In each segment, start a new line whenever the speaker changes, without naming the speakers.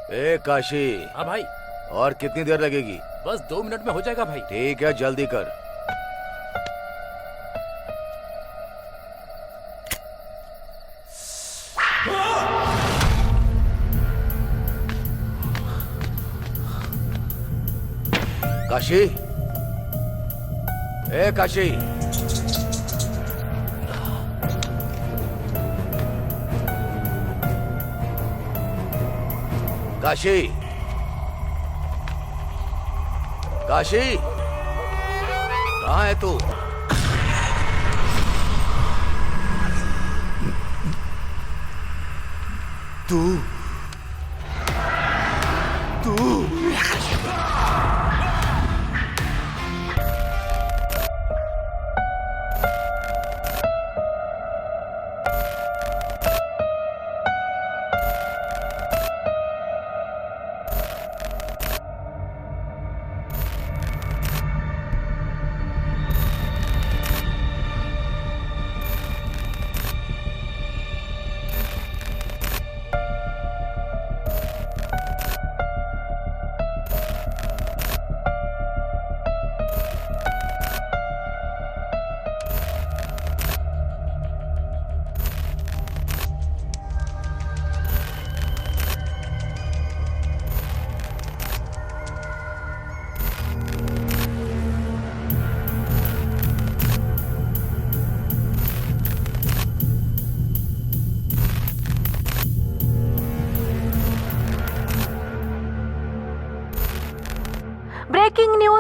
ए काशी,
हाँ भाई,
और कितनी देर लगेगी?
बस 2 मिनट में हो जाएगा भाई।
ठीक है, जल्दी कर। काशी, ए काशी, काशी, काशी, कहाँ है तू? तू तू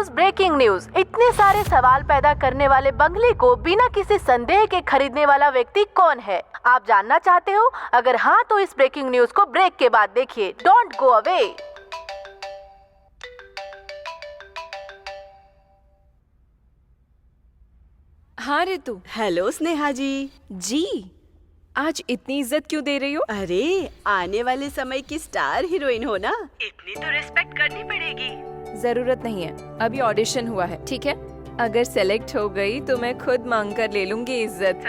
ब्रेकिंग न्यूज। इतने सारे सवाल पैदा करने वाले बंगले को बिना किसी संदेह के खरीदने वाला व्यक्ति कौन है? आप जानना चाहते हो? अगर हाँ तो इस ब्रेकिंग न्यूज को ब्रेक के बाद देखिए। Don't go away.
हाँ रितु।
हेलो स्नेहा जी।
जी, आज इतनी इज्जत क्यों दे रही हो?
अरे, आने वाले समय की स्टार हीरोइन हो ना, इतनी तो रिस्पेक्ट करनी पड़ेगी।
जरूरत नहीं है, अभी ऑडिशन हुआ है, ठीक है? अगर सेलेक्ट हो गई तो मैं खुद मांग कर ले लूंगी इज्जत।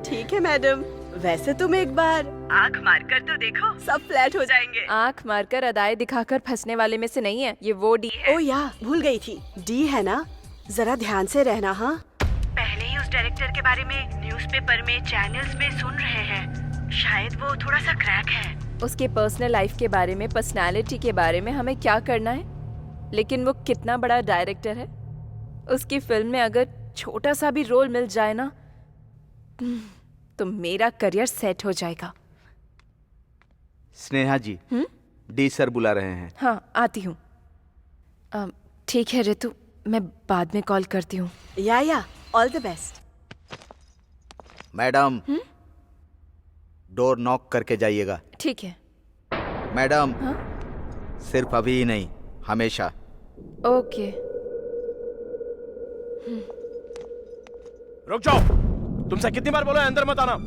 ठीक है मैडम। वैसे तुम एक बार आँख मार कर तो देखो, सब फ्लैट हो जाएंगे।
आँख मारकर अदाएं दिखाकर फंसने वाले में से नहीं है, ये वो डी है।
ओ या, भूल गई थी, डी है ना। जरा ध्यान से रहना। हाँ, पहले ही उस डायरेक्टर के बारे में न्यूज़पेपर में, चैनल्स में सुन रहे हैं। शायद वो थोड़ा सा क्रैक है।
उसके पर्सनल लाइफ के बारे में, पर्सनालिटी के बारे में हमें क्या करना है? लेकिन वो कितना बड़ा डायरेक्टर है, उसकी फिल्म में अगर छोटा सा भी रोल मिल जाए ना तो मेरा करियर सेट हो जाएगा।
स्नेहा जी, डी सर बुला रहे हैं।
हाँ, आती हूँ। ठीक है रितु, मैं बाद में कॉल करती हूँ।
या all the best.
Madam, door knock करके जाइएगा।
ठीक है
मैडम।
हाँ?
सिर्फ अभी ही नहीं, हमेशा।
ओके।
रुक जाओ। तुमसे कितनी बार बोला है अंदर मत आना?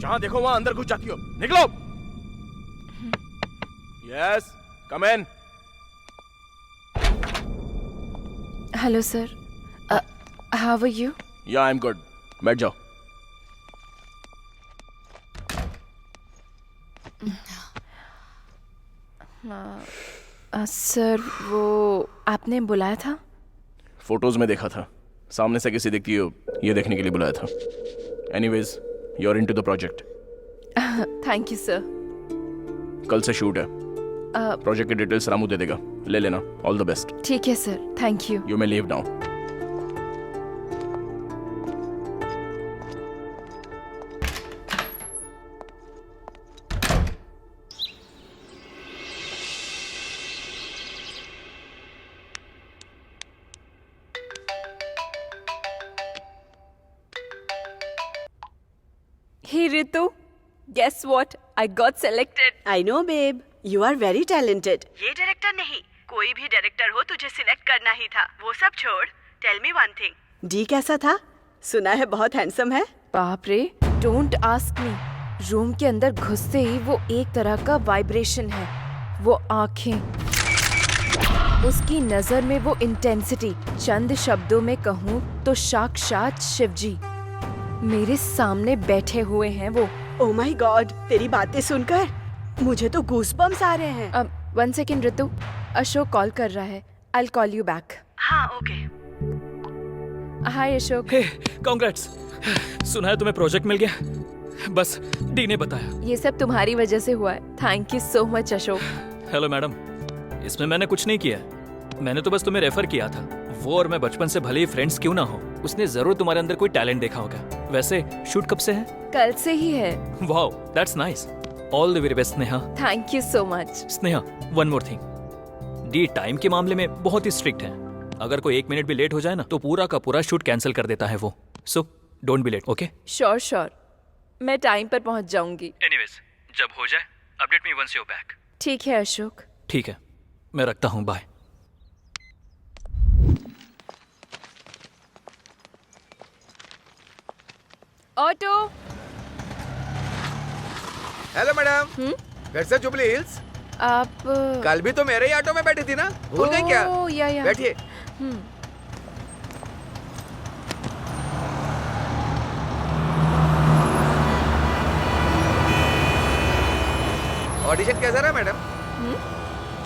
जहां देखो वहां अंदर घुस जाती हो। निकलो। Yes, come in.
Hello sir, how are you?
Ya, I am good. बैठ जाओ।
सर, वो आपने बुलाया था?
फोटोज में देखा था, सामने से कैसी दिखती हो ये देखने के लिए बुलाया था। Anyways, you are into the project.
Thank you sir.
कल से शूट है। प्रोजेक्ट की डिटेल्स रामू दे देगा, ले लेना। All the best.
ठीक है sir, thank you.
You may leave now.
Hey Ritu, guess what? I got selected.
I know babe, you are very talented. ये डायरेक्टर नहीं, कोई भी डायरेक्टर हो तुझे सिलेक्ट करना ही था। वो सब छोड़, tell me one thing. D कैसा था? सुना है बहुत हैंडसम है।
बाप रे, डोंट आस्क मी। रूम के अंदर घुसते ही वो एक तरह का वाइब्रेशन है। वो आंखें, उसकी नजर में वो इंटेंसिटी। चंद शब्दों में कहूँ तो साक्षात शिवजी मेरे सामने बैठे हुए हैं वो।
ओह माय गॉड, तेरी बातें सुनकर मुझे तो गूज़बम्स आ रहे हैं।
अब 1 सेकेंड ऋतु, अशोक कॉल कर रहा है। I call you back.
हाँ ओके।
हाय अशोक।
हे कांग्रेट्स, सुना है तुम्हें प्रोजेक्ट मिल गया? बस डी ने बताया।
ये सब तुम्हारी वजह से हुआ है। Thank you so much Ashok.
Hello madam, इसमें मैंने कुछ नहीं किया, मैंने तो बस तुम्हें रेफर किया था। वो और मैं बचपन से भले ही फ्रेंड्स क्यों ना हो, उसने जरूर तुम्हारे अंदर कोई टैलेंट देखा होगा। वैसे शूट कब से है?
कल से ही है।
Wow, that's nice. All the very best Sneha.
Thank you so much.
Sneha, one more thing, D time के मामले में बहुत ही स्ट्रिक्ट है। अगर कोई 1 मिनट भी लेट हो जाए ना तो पूरा का पूरा शूट कैंसिल कर देता है वो। So don't be late, okay?
Sure sure, मैं टाइम पर पहुंच जाऊंगी।
एनीवेज, जब हो जाए update me once you back.
ठीक है अशोक।
ठीक है, मैं रखता हूँ, बाय।
ऑटो।
Hello madam. घर से जुबली हिल्स?
आप
कल भी तो मेरे ही ऑटो में बैठी थी ना, भूल गई क्या?
ओह, या।
बैठिए। ऑडिशन कैसा रहा मैडम?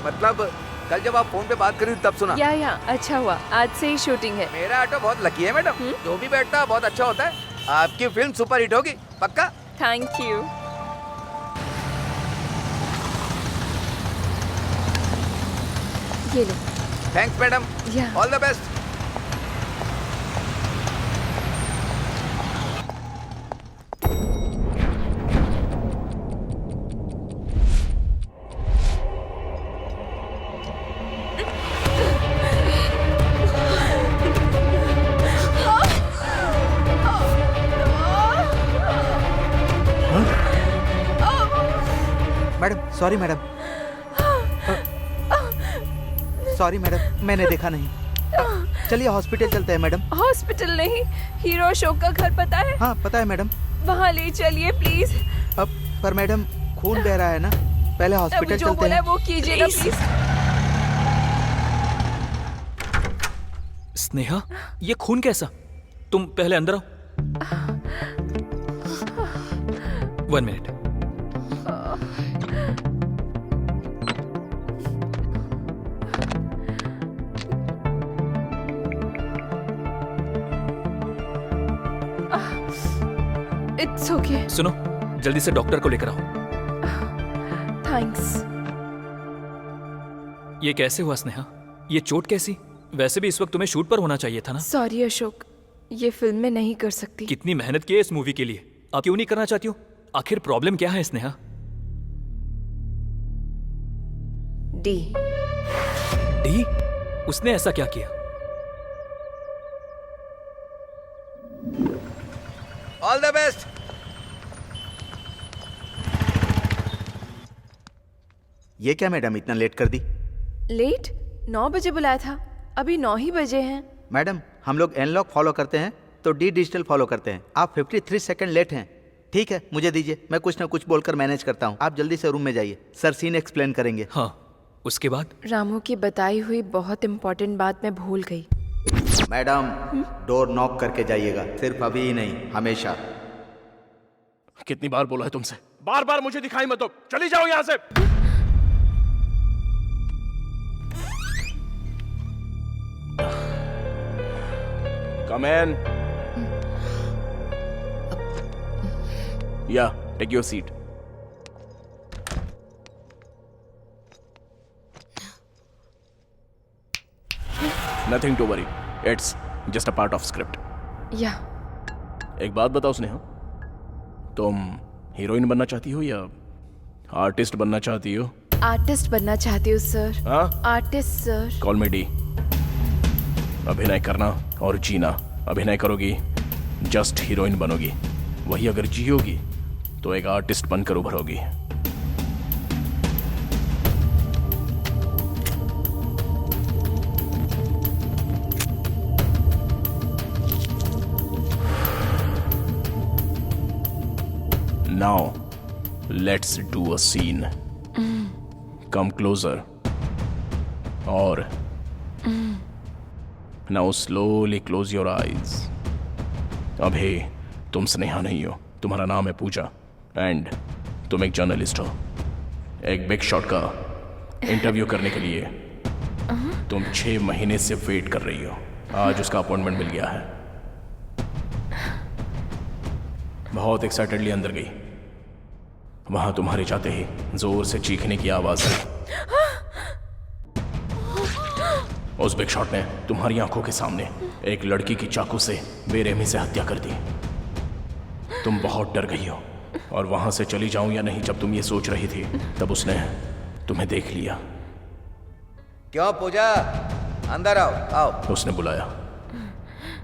मतलब कल जब आप फोन पे बात करी तब सुना।
या अच्छा हुआ, आज से ही शूटिंग है।
मेरा ऑटो बहुत लकी है मैडम, जो भी बैठता है बहुत अच्छा होता है। आपकी फिल्म सुपर हिट होगी, पक्का।
Thank you. ये लो।
थैंक्स मैडम,
या।
All the best.
Madam sorry madam, sorry madam, मैंने देखा नहीं। चलिए हॉस्पिटल चलते हैं मैडम।
हॉस्पिटल नहीं, हीरो अशोक का घर पता है?
हाँ पता है मैडम।
वहाँ ले चलिए प्लीज।
अब पर मैडम खून बह रहा है ना, पहले हॉस्पिटल
जो
चलते
बोला
हैं।
वो कीजिएगा प्लीज।
स्नेहा, ये खून कैसा? तुम पहले अंदर आओ। 1 मिनट।
It's okay.
सुनो, जल्दी से डॉक्टर को लेकर आओ।
थैंक्स।
ये कैसे हुआ स्नेहा? ये चोट कैसी? वैसे भी इस वक्त तुम्हें शूट पर होना चाहिए था ना।
सॉरी अशोक, ये फिल्म में नहीं कर सकती।
कितनी मेहनत की है इस मूवी के लिए, आप क्यों नहीं करना चाहती हो? आखिर प्रॉब्लम क्या है स्नेहा?
डी।
डी? उसने ऐसा क्या किया?
All the best.
ये क्या मैडम इतना लेट कर दी?
लेट? 9 बजे बुलाया था, अभी 9 ही बजे हैं।
मैडम हम लोग एनलॉग फॉलो करते हैं तो डी डिजिटल फॉलो करते हैं। आप 53 सेकंड लेट हैं। ठीक है, मुझे दीजिए, मैं कुछ ना कुछ बोलकर मैनेज करता हूँ। आप जल्दी से रूम में जाइए, सर सीन एक्सप्लेन करेंगे।
हाँ, उसके बाद?
रामू की बताई हुई बहुत इंपॉर्टेंट बात मैं भूल गई।
मैडम डोर नॉक करके जाइएगा, सिर्फ अभी ही नहीं, हमेशा।
कितनी बार बोला है तुमसे, बार बार मुझे दिखाई मत दो, चली जाओ यहां से। Come in. Ya take your seat. Nothing to worry, it's just a part of script.
Ya.
एक बात बताओ स्नेहा, तुम हीरोइन बनना चाहती हो या आर्टिस्ट बनना चाहती हो?
आर्टिस्ट बनना चाहती हूँ सर।
हाँ?
Artist sir.
कॉल मी डी। अभिनय करना और जीना। अभिनय करोगी, जस्ट हीरोइन बनोगी। वही अगर जियोगी तो एक आर्टिस्ट बनकर उभरोगी। Now, let's do a scene. Come closer. Or now slowly close your eyes. अभी तुम स्नेहा नहीं हो, तुम्हारा नाम है पूजा, एंड तुम एक जर्नलिस्ट हो। एक बिग शॉट का इंटरव्यू करने के लिए तुम 6 महीने से वेट कर रही हो। आज उसका अपॉइंटमेंट मिल गया है। बहुत एक्साइटेडली अंदर गई। वहां तुम्हारे जाते ही जोर से चीखने की आवाज आई। उस बिग शॉट ने तुम्हारी आंखों के सामने एक लड़की की चाकू से बेरहमी से हत्या कर दी। तुम बहुत डर गई हो और वहां से चली जाऊं या नहीं जब तुम ये सोच रही थी, तब उसने तुम्हें देख लिया।
क्यों पूजा, अंदर आओ आओ।
उसने बुलाया।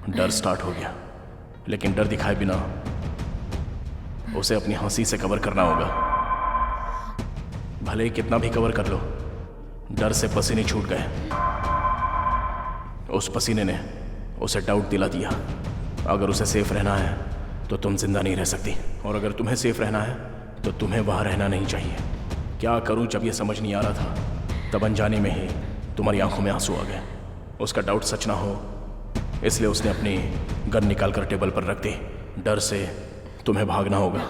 डर स्टार्ट हो गया, लेकिन डर दिखाए बिना उसे अपनी हंसी से कवर करना होगा। भले ही कितना भी कवर कर लो, डर से पसीने छूट गए। उस पसीने ने उसे डाउट दिला दिया। अगर उसे सेफ रहना है तो तुम जिंदा नहीं रह सकती, और अगर तुम्हें सेफ रहना है तो तुम्हें वहां रहना नहीं चाहिए। क्या करूं जब ये समझ नहीं आ रहा था, तब अनजाने में ही तुम्हारी आंखों में आंसू आ गए। उसका डाउट सच ना हो, इसलिए उसने अपनी गन निकाल कर टेबल पर रख दी। डर से तुम्हें भागना होगा।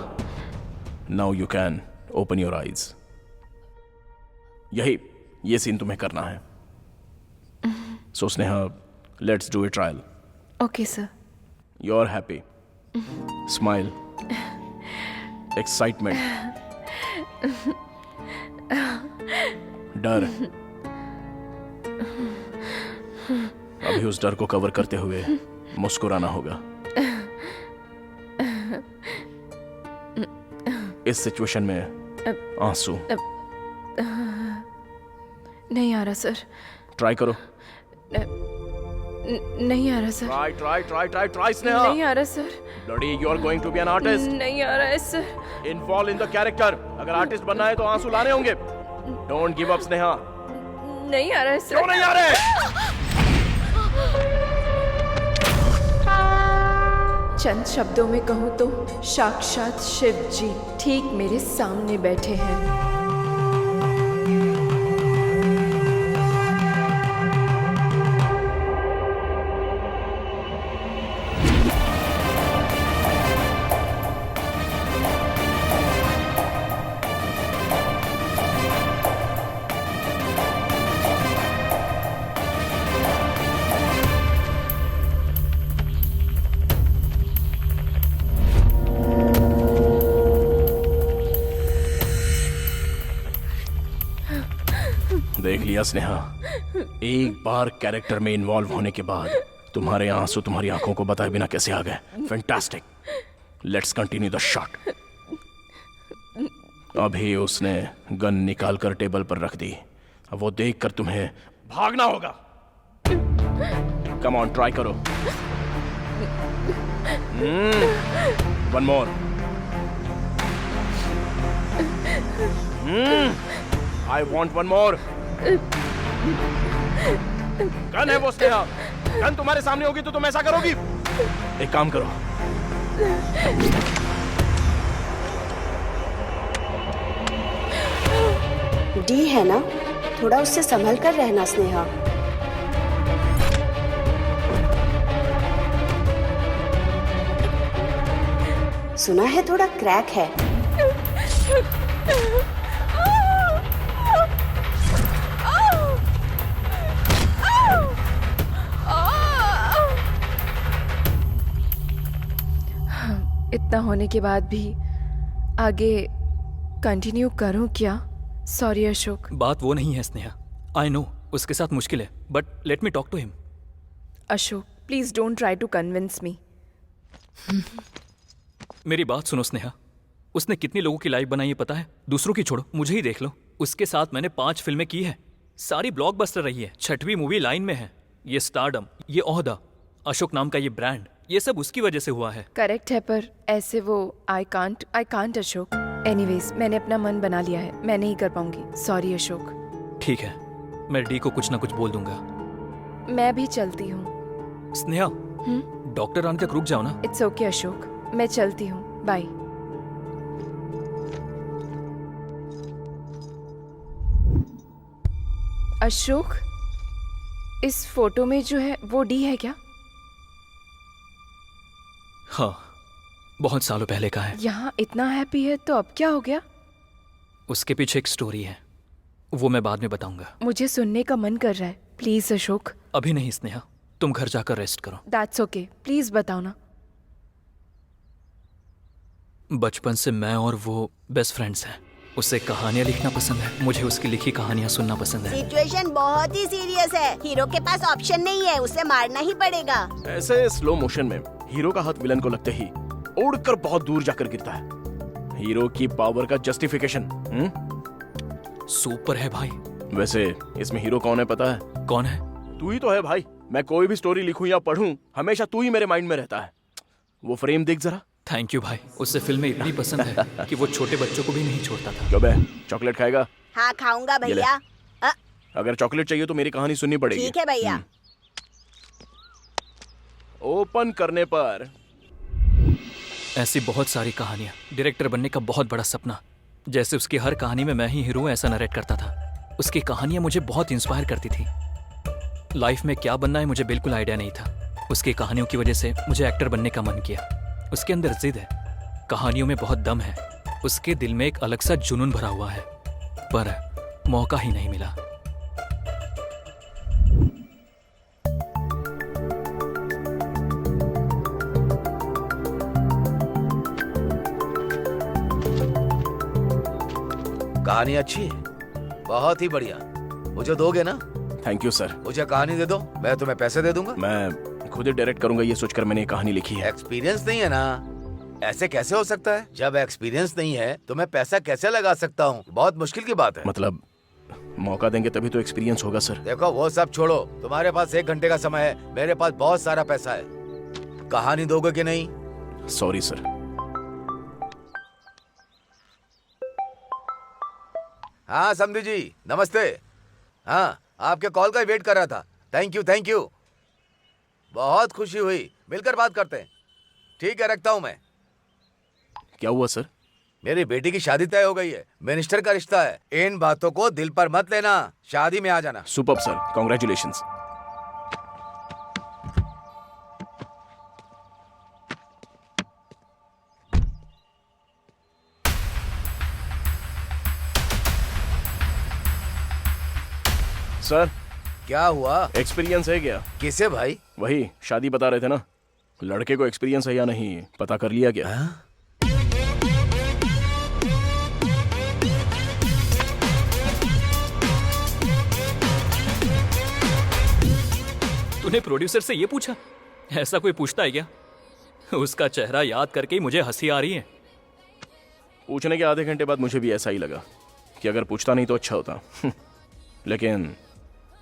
Now you can open your eyes. ये सीन तुम्हें करना है। So Sneha, let's do a trial.
Okay sir.
You are happy, smile, excitement, डर। अभी उस डर को कवर करते हुए मुस्कुराना होगा। इस सिचुएशन में आंसू
नहीं आ रहा सर।
ट्राई करो।
नहीं आ रहा sir.
Try try try try try Sneha.
नहीं आ रहा sir.
Bloody, you are going to be an artist.
नहीं आ रहा है sir.
Involve in the character. अगर आर्टिस्ट बनना है तो आंसू लाने होंगे। Don't give up Sneha.
नहीं आ रहा है सर।
क्यों नहीं आ रहे?
चंद शब्दों में कहूँ तो साक्षात शिव जी ठीक मेरे सामने बैठे हैं।
देख लिया स्नेहा, एक बार कैरेक्टर में इन्वॉल्व होने के बाद तुम्हारे आंसू तुम्हारी आंखों को बताए बिना कैसे आ गए। Fantastic. Let's continue the shot. अभी उसने गन निकाल कर टेबल पर रख दी। अब वो देखकर तुम्हें भागना होगा। कम ऑन, ट्राई करो। One more. I want one more. Gun है वो स्नेहा। गन तुम्हारे सामने होगी तो तुम ऐसा करोगी? एक काम करो,
डी है ना, थोड़ा उससे संभल कर रहना स्नेहा। सुना है थोड़ा क्रैक है।
इतना होने के बाद भी आगे कंटिन्यू करूं क्या? सॉरी अशोक।
बात वो नहीं है स्नेहा। आई नो उसके साथ मुश्किल है, but let me talk to him.
Ashok, please don't try to convince me.
मेरी बात सुनो स्नेहा। उसने कितनी लोगों की लाइफ बनाई है पता है? दूसरों की छोड़ो, मुझे ही देख लो। उसके साथ मैंने 5 फिल्में की है, सारी ब्लॉकबस्टर रही है। 6वीं मूवी लाइन में है। ये स्टारडम, ये ओहदा, अशोक नाम का ये ब्रांड, ये सब उसकी वजह से हुआ है।
करेक्ट है, पर ऐसे वो आई कांट अशोक। एनीवेज, मैंने अपना मन बना लिया है, मैं नहीं कर पाऊंगी। सॉरी अशोक।
ठीक है, मैं डी को कुछ ना कुछ बोल दूंगा।
मैं भी चलती हूँ।
स्नेहा, डॉक्टर आने तक रुक जाओ ना।
इट्स ओके अशोक, मैं चलती हूँ। बाय। अशोक, इस फोटो में जो है वो डी है क्या?
हाँ, बहुत सालों पहले का है।
यहाँ इतना हैप्पी है तो अब क्या हो गया?
उसके पीछे एक स्टोरी है, वो मैं बाद में बताऊंगा।
मुझे सुनने का मन कर रहा है। प्लीज अशोक।
अभी नहीं स्नेहा, तुम घर जाकर रेस्ट करो।
दैट्स ओके, प्लीज बताओ ना।
बचपन से मैं और वो बेस्ट फ्रेंड्स हैं। उसे कहानियां लिखना पसंद है, मुझे उसकी लिखी कहानियां सुनना पसंद है।
सिचुएशन बहुत ही सीरियस है, हीरो के पास ऑप्शन नहीं है, उसे मारना ही पड़ेगा।
ऐसे स्लो मोशन में हीरो का हाथ विलन को लगते ही उड़कर बहुत दूर जाकर गिरता है। हीरो की पावर का जस्टिफिकेशन।
सुपर है भाई।
वैसे इसमें हीरो कौन है पता है?
कौन है?
तू ही तो है भाई। मैं कोई भी स्टोरी लिखूं या पढ़ूं, हमेशा तू ही मेरे माइंड में रहता है। वो फ्रेम देख जरा।
थैंक यू भाई। उसे फिल्में इतनी पसंद है कि वो छोटे बच्चों को भी नहीं छोड़ता था।
क्यों बे, चॉकलेट खाएगा?
हाँ खाऊंगा भैया।
अगर चॉकलेट चाहिए तो मेरी कहानी सुननी पड़ेगी।
ठीक है भैया।
ओपन करने पर
ऐसी बहुत सारी कहानियां। डायरेक्टर बनने का बहुत बड़ा सपना। जैसे उसकी हर कहानी में मैं ही हीरो ऐसा नरेट करता था। उसकी कहानियां मुझे बहुत इंस्पायर करती थी। लाइफ में क्या बनना है मुझे बिल्कुल आइडिया नहीं था। उसकी कहानियों की वजह से मुझे एक्टर बनने का मन किया। उसके अंदर जिद है, कहानियों में बहुत दम है। उसके दिल में एक अलग सा जुनून भरा हुआ है, पर मौका ही नहीं मिला।
कहानी अच्छी है, बहुत ही बढ़िया। मुझे दोगे ना?
Thank you sir.
मुझे कहानी दे दो, मैं तुम्हें पैसे दे दूंगा।
मैं खुद ही डायरेक्ट करूंगा ये सोचकर मैंने कहानी लिखी है।
एक्सपीरियंस नहीं है ना? ऐसे कैसे हो सकता है? जब एक्सपीरियंस नहीं है तो मैं पैसा कैसे लगा सकता हूँ? बहुत मुश्किल की बात है।
मतलब मौका देंगे तभी तो एक्सपीरियंस होगा सर।
देखो वो सब छोड़ो, तुम्हारे पास 1 घंटे का समय है, मेरे पास बहुत सारा पैसा है। कहानी दोगे कि नहीं?
Sorry sir.
हाँ समधी जी, नमस्ते। हाँ, आपके कॉल का वेट कर रहा था। थैंक यू थैंक यू, बहुत खुशी हुई। मिलकर बात करते हैं। ठीक है, रखता हूँ मैं।
क्या हुआ सर?
मेरी बेटी की शादी तय हो गई है। मिनिस्टर का रिश्ता है। इन बातों को दिल पर मत लेना, शादी में आ जाना।
Superb sir, congratulations. सर
क्या हुआ?
एक्सपीरियंस है क्या?
किसे भाई?
वही शादी बता रहे थे ना, लड़के को एक्सपीरियंस है या नहीं पता कर लिया क्या?
तूने प्रोड्यूसर से ये पूछा? ऐसा कोई पूछता है क्या? उसका चेहरा याद करके ही मुझे हंसी आ रही है।
पूछने के आधे घंटे बाद मुझे भी ऐसा ही लगा कि अगर पूछता नहीं तो अच्छा होता। लेकिन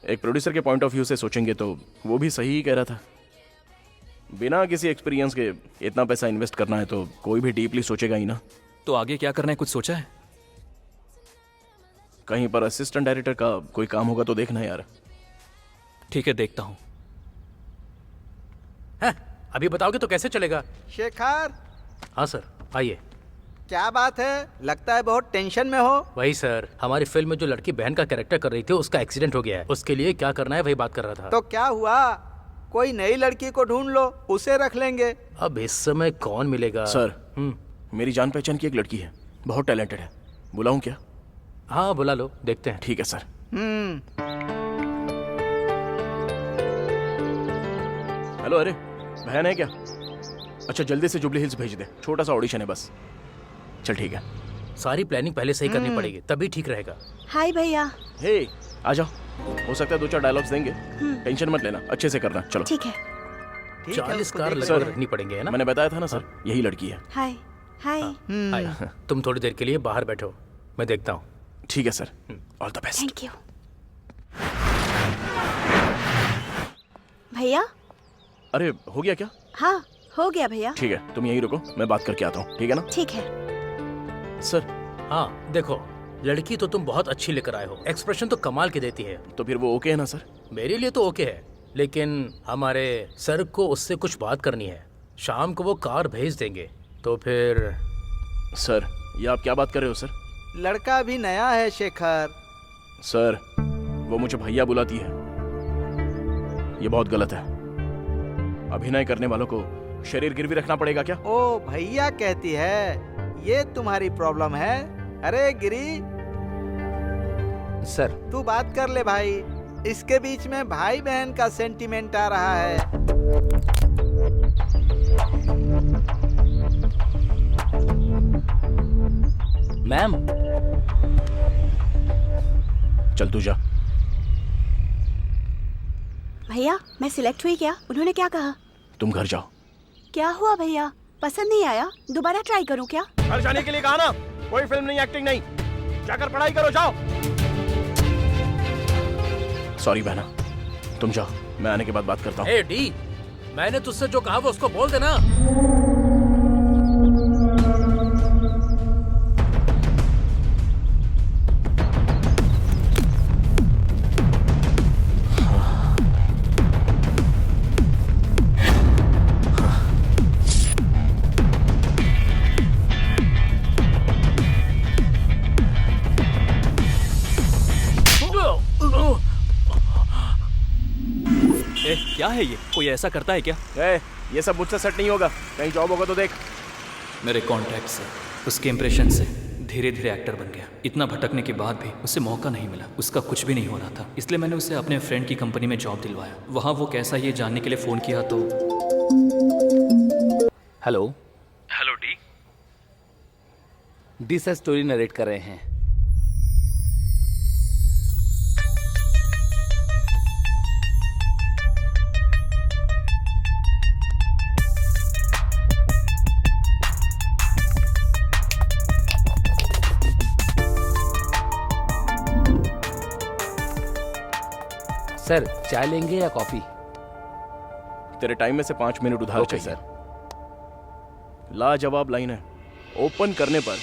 एक प्रोड्यूसर के पॉइंट ऑफ व्यू से सोचेंगे तो वो भी सही ही कह रहा था। बिना किसी एक्सपीरियंस के इतना पैसा इन्वेस्ट करना है तो कोई भी डीपली सोचेगा ही ना।
तो आगे क्या करना है, कुछ सोचा है?
कहीं पर असिस्टेंट डायरेक्टर का कोई काम होगा तो देखना यार।
ठीक है, देखता हूँ।
अभी बताओगे तो कैसे चलेगा?
शेखर।
हाँ सर, आइए।
क्या बात है, लगता है बहुत टेंशन में हो।
वही सर, हमारी फिल्म में जो लड़की बहन का कैरेक्टर कर रही थी उसका एक्सीडेंट हो गया है। उसके लिए क्या करना है वही बात कर रहा था।
तो क्या हुआ, कोई नई लड़की को ढूंढ लो, उसे रख लेंगे।
अब इस समय कौन मिलेगा?
सर मेरी जान पहचान की एक लड़की है, बहुत टैलेंटेड है। बुलाऊं क्या?
हाँ बुला लो, देखते हैं।
ठीक है सर। हेलो, अरे बहन है क्या? अच्छा जल्दी से जुबली हिल्स भेज दे, छोटा सा ऑडिशन है बस। चल ठीक है।
सारी प्लानिंग पहले से ही करनी पड़ेगी, तभी ठीक रहेगा।
हाय भैया।
हे आ जाओ, हो सकता है 2-4 डायलॉग्स देंगे, टेंशन मत लेना, अच्छे से करना। चलो
ठीक है।
40 कार
सर,
लगभग रखनी पड़ेंगे, है ना?
मैंने बताया था ना सर, यही लड़की है।
हाय हाय।
हाय, तुम थोड़ी देर के लिए बाहर बैठो, मैं देखता हूँ।
ठीक है sir, all the best.
Thank you भैया।
अरे हो गया क्या?
हाँ हो गया भैया।
ठीक है, तुम यहीं रुको, मैं बात करके आता हूँ, ठीक है ना?
ठीक है।
सर
हाँ देखो, लड़की तो तुम बहुत अच्छी लेकर आए हो, एक्सप्रेशन तो कमाल की देती है।
तो फिर वो ओके है ना सर?
मेरे लिए तो ओके है, लेकिन हमारे सर को उससे कुछ बात करनी है। शाम को वो कार भेज देंगे, तो फिर।
सर ये आप क्या बात कर रहे हो सर?
लड़का अभी नया है शेखर।
सर वो मुझे भैया बुलाती है, ये बहुत गलत है। अभिनय करने वालों को शरीर गिरवी रखना पड़ेगा क्या?
ओ भैया कहती है, ये तुम्हारी प्रॉब्लम है। अरे गिरी,
सर
तू बात कर ले भाई। इसके बीच में भाई बहन का सेंटीमेंट आ रहा है।
मैम,
चल तू जा।
भैया मैं सिलेक्ट हुई क्या? उन्होंने क्या कहा?
तुम घर जाओ।
क्या हुआ भैया? पसंद नहीं आया? दोबारा ट्राई करूं क्या?
घर जाने के लिए कहा ना, कोई फिल्म नहीं, एक्टिंग नहीं, जाकर पढ़ाई करो, जाओ। सॉरी बहना, तुम जाओ, मैं आने के बाद बात करता हूँ।
ए डी, मैंने तुझसे जो कहा वो उसको बोल देना।
क्या है ये? कोई ऐसा करता है क्या?
ये सब मुझसे सेट नहीं होगा, कहीं जॉब होगा तो देख।
मेरे कॉन्टैक्ट से, उसके इम्प्रेशन से धीरे धीरे एक्टर बन गया। इतना भटकने के बाद भी उसे मौका नहीं मिला, उसका कुछ भी नहीं हो रहा था। इसलिए मैंने उसे अपने फ्रेंड की कंपनी में जॉब दिलवाया। वहाँ वो कैसा ये जानने के लिए फ़ोन किया तो।
Hello.
Hello D.
D sir story narrate कर रहे हैं। सर चाय लेंगे या कॉफी?
तेरे टाइम में से 5 मिनट उधार चाहिए।
सर।
लाजवाब लाइन है, ओपन करने पर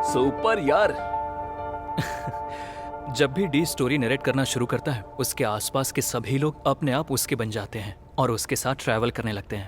सुपर यार।
जब भी डी स्टोरी नरेट करना शुरू करता है, उसके आसपास के सभी लोग अपने आप उसके बन जाते हैं और उसके साथ ट्रैवल करने लगते हैं।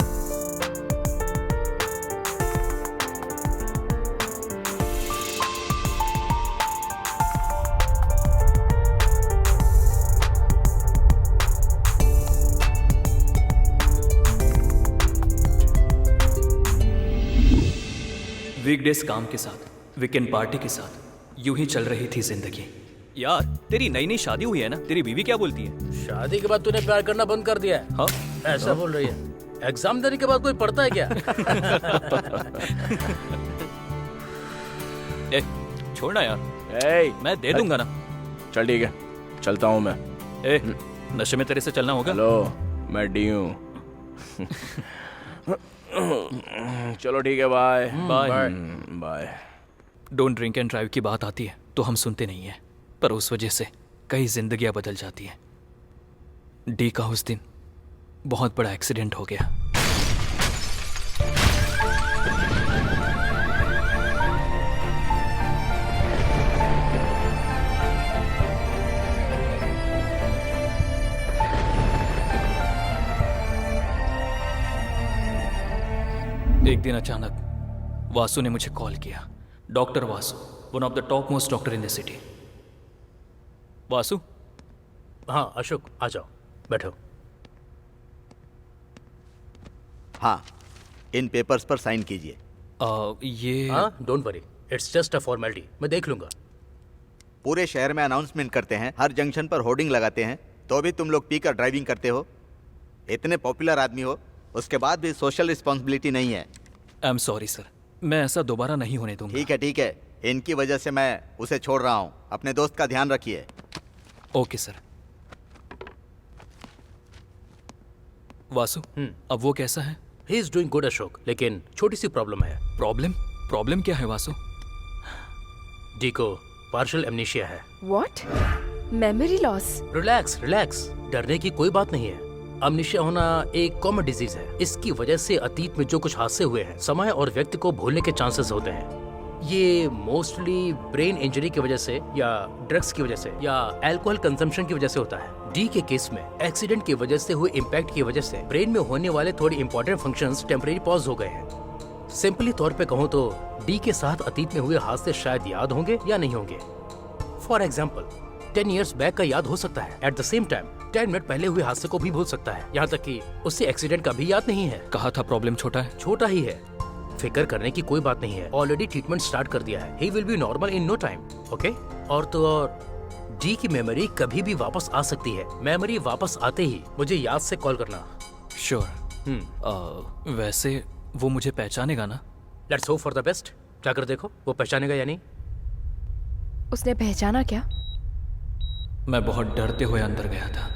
वीकडेज काम के साथ, वीकेंड पार्टी के साथ, यूं ही चल रही थी जिंदगी। यार तेरी नई नई शादी हुई है ना, तेरी बीवी क्या बोलती है?
शादी के बाद तूने प्यार करना बंद कर दिया है?
हाँ?
ऐसा बोल रही है? एग्जाम देने के बाद कोई पढ़ता है क्या?
ए, छोड़ना यार, मैं दे दूंगा ना।
चल ठीक है, चलता हूँ मैं।
ए, नशे में तेरे से चलना होगा?
हेलो, मैं डी हूँ। चलो ठीक है, bye
bye
bye.
Don't drink and drive की बात आती है तो हम सुनते नहीं हैं, पर उस वजह से कई जिंदगियां बदल जाती हैं। डी का उस दिन बहुत बड़ा एक्सीडेंट हो गया। एक दिन अचानक वासु ने मुझे कॉल किया। Doctor Vasu, one of the top most doctor in the city. Vasu?
हाँ अशोक, आ जाओ, बैठो।
हाँ, इन पेपर्स पर साइन कीजिए।
ये
हाँ, don't worry, it's just a formality, मैं देख लूंगा।
पूरे शहर में अनाउंसमेंट करते हैं, हर जंक्शन पर होर्डिंग लगाते हैं, तो भी तुम लोग पीकर ड्राइविंग करते हो। इतने पॉपुलर आदमी हो, उसके बाद भी सोशल रिस्पॉन्सिबिलिटी नहीं है।
आई एम सॉरी सर, मैं ऐसा दोबारा नहीं होने दूंगा।
ठीक है ठीक है, इनकी वजह से मैं उसे छोड़ रहा हूँ। अपने दोस्त का ध्यान रखिए।
Okay sir. वासु, अब वो कैसा है?
He is doing good Ashok, लेकिन छोटी सी प्रॉब्लम है।
प्रॉब्लम? प्रॉब्लम क्या है वासु?
डी को पार्शियल एमनीशिया है।
What? Memory loss?
Relax relax, डरने की कोई बात नहीं है। अमनीशिया होना एक कॉमन डिजीज है। इसकी वजह से अतीत में जो कुछ हादसे हुए हैं, समय और व्यक्ति को भूलने के चांसेस होते हैं। ये मोस्टली ब्रेन इंजरी की वजह से या ड्रग्स की वजह से या अल्कोहल कंजम्पशन की वजह से होता है। डी के केस में एक्सीडेंट की वजह से हुए इम्पैक्ट की वजह से ब्रेन में होने वाले थोड़े इंपॉर्टेंट फंक्शंस टेम्परेरी पॉज हो गए हैं। सिंपली तौर पे कहूँ तो डी के साथ अतीत में हुए हादसे शायद याद होंगे या नहीं होंगे। फॉर एग्जाम्पल, 10 इयर्स बैक का याद हो सकता है। At the same time 10 minute पहले हुए हादसे को भी भूल सकता है, यहाँ तक कि उससे एक्सीडेंट का भी याद नहीं है।
कहा था प्रॉब्लम छोटा है।
छोटा ही है, फिक्र करने की कोई बात नहीं है। ऑलरेडी ट्रीटमेंट स्टार्ट कर दिया है। He will be normal in no time. Okay. और तो और डी की मेमोरी कभी भी वापस आ सकती है। मेमोरी वापस आते ही मुझे याद से कॉल करना।
श्योर। वैसे वो मुझे पहचानेगा ना?
Let's hope for the best. जाकर देखो वो पहचानेगा या नहीं।
उसने पहचाना क्या?
मैं बहुत डरते हुए अंदर गया था।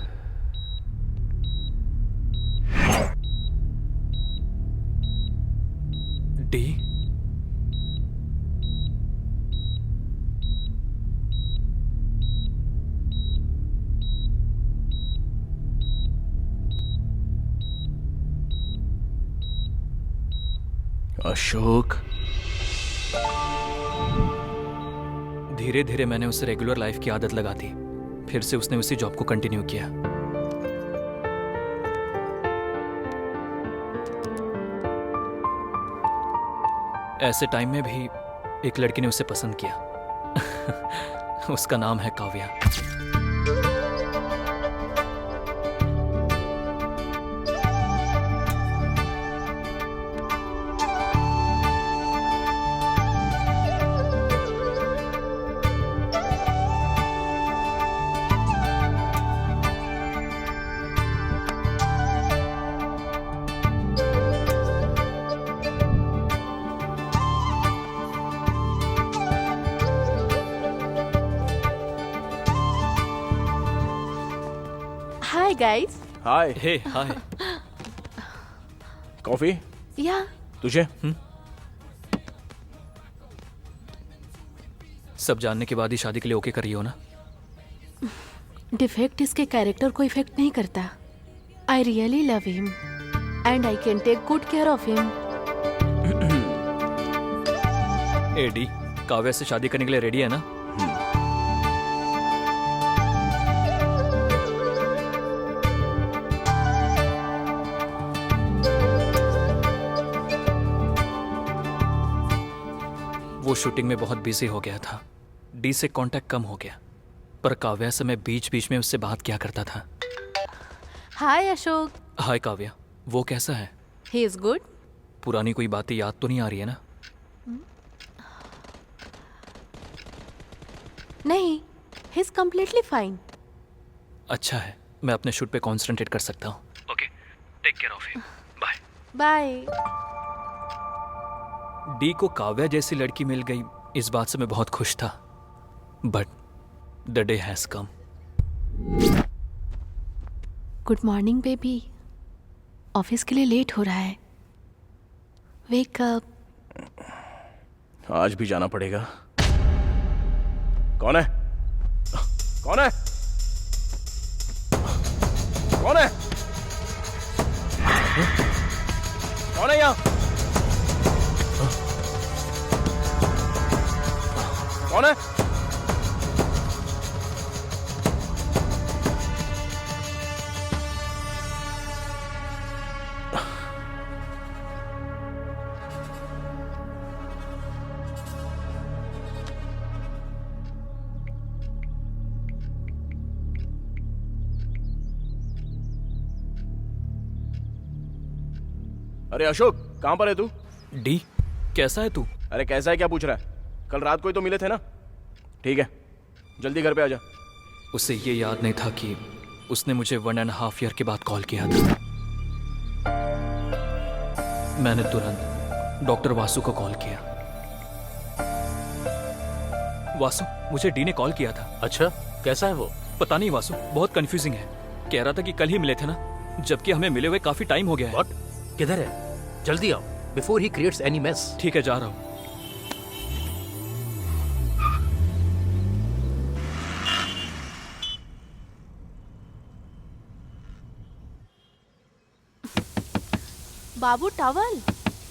डी,
अशोक।
धीरे धीरे मैंने उसे रेगुलर लाइफ की आदत लगा दी। फिर से उसने उसी जॉब को कंटिन्यू किया। ऐसे टाइम में भी एक लड़की ने उसे पसंद किया। उसका नाम है Kavya.
Hi guys.
Hi.
Hey hi.
Coffee
Yeah.
तुझे?
सब जानने के बाद ही शादी के लिए ओके करी हो ना?
डिफेक्ट इसके कैरेक्टर को इफेक्ट नहीं करता। I really love him and I can take good care of him.
ए डी, काव्या से शादी करने के लिए रेडी है ना? वो शूटिंग में बहुत बिजी हो गया था। डी से कांटेक्ट कम हो गया, पर काव्या से मैं बीच बीच में उससे बात किया करता था।
हाय अशोक।
हाय काव्या, वो कैसा है?
He is good.
पुरानी कोई बातें याद तो नहीं आ रही है ना?
नहीं, ही इज कम्प्लीटली फाइन।
अच्छा है, मैं अपने शूट पे कॉन्सेंट्रेट कर सकता हूँ। Okay, take care of him. Bye.
Bye.
D को काव्या जैसी लड़की मिल गई, इस बात से मैं बहुत खुश था। But the day has come.
Good morning baby. Office के लिए लेट हो रहा है। Wake up.
आज भी जाना पड़ेगा। कौन है? कौन है? कौन है? कौन है यहाँ? कौन है? अरे अशोक, कहां पर है तू?
डी, कैसा है तू?
अरे कैसा है क्या पूछ रहा है? कल रात को ही तो मिले थे ना? ठीक है, जल्दी घर पे आ जा।
उसे ये याद नहीं था कि उसने मुझे 1.5 ईयर के बाद कॉल किया था। मैंने तुरंत डॉक्टर वासु को कॉल किया। वासु, मुझे डी ने कॉल किया था।
अच्छा, कैसा है वो?
पता नहीं वासु, बहुत कंफ्यूजिंग है। कह रहा था कि कल ही मिले थे ना, जबकि हमें मिले हुए काफी टाइम हो गया है।
व्हाट? किधर है? जल्दी आओ before he creates any mess.
ठीक है, जा रहा हूँ।
बाबू टॉवल।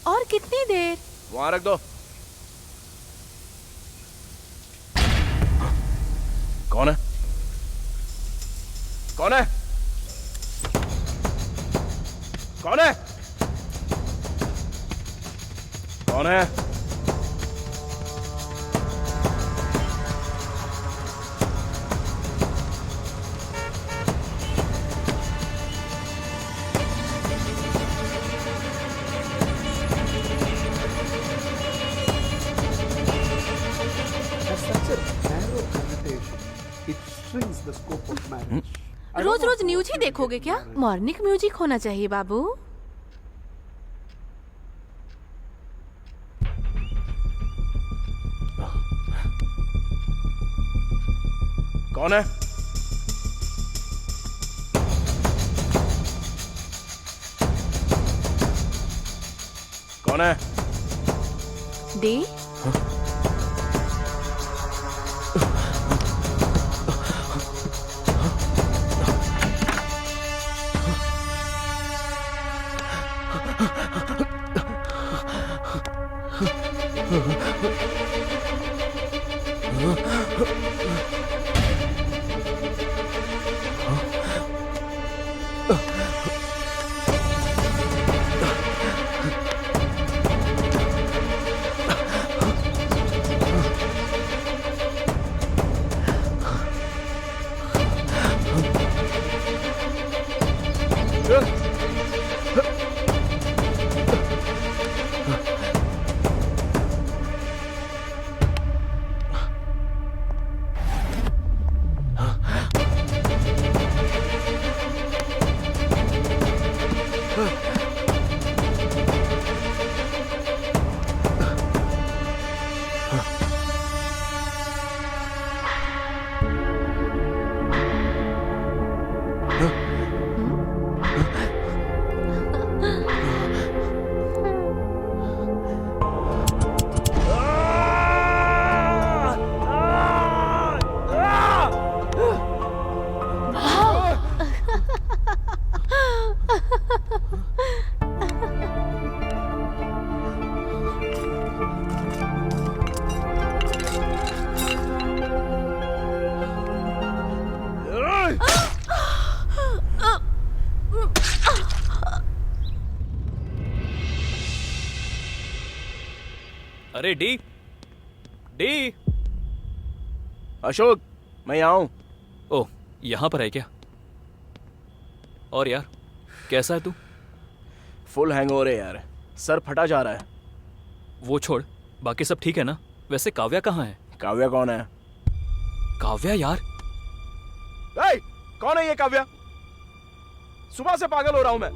और कितनी देर?
वहां रख दो। कौन है? कौन है? कौन है? कौन है?
रोज रोज न्यूज ही देखोगे क्या? मॉर्निंग म्यूजिक होना चाहिए बाबू।
कौन है? कौन है?
डी
अरे डी डी।
अशोक, मैं यहाँ हूँ।
ओह, यहाँ पर है क्या? और यार, कैसा है तू?
फुल हैंगओवर है यार, सर फटा जा रहा है।
वो छोड़, बाकी सब ठीक है ना? वैसे काव्या कहाँ है?
काव्या कौन है?
काव्या यार।
ए, कौन है ये काव्या? सुबह से पागल हो रहा हूं मैं।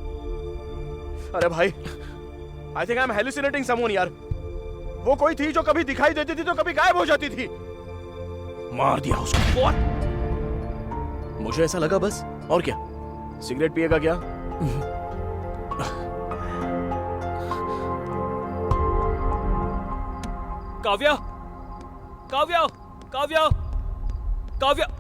अरे भाई, I think I am hallucinating someone यार। वो कोई थी जो कभी दिखाई देती थी तो कभी गायब हो जाती थी। मार दिया उसको। What? मुझे ऐसा लगा बस, और क्या? सिगरेट पिएगा क्या?
काव्या, काव्या, काव्या, काव्या।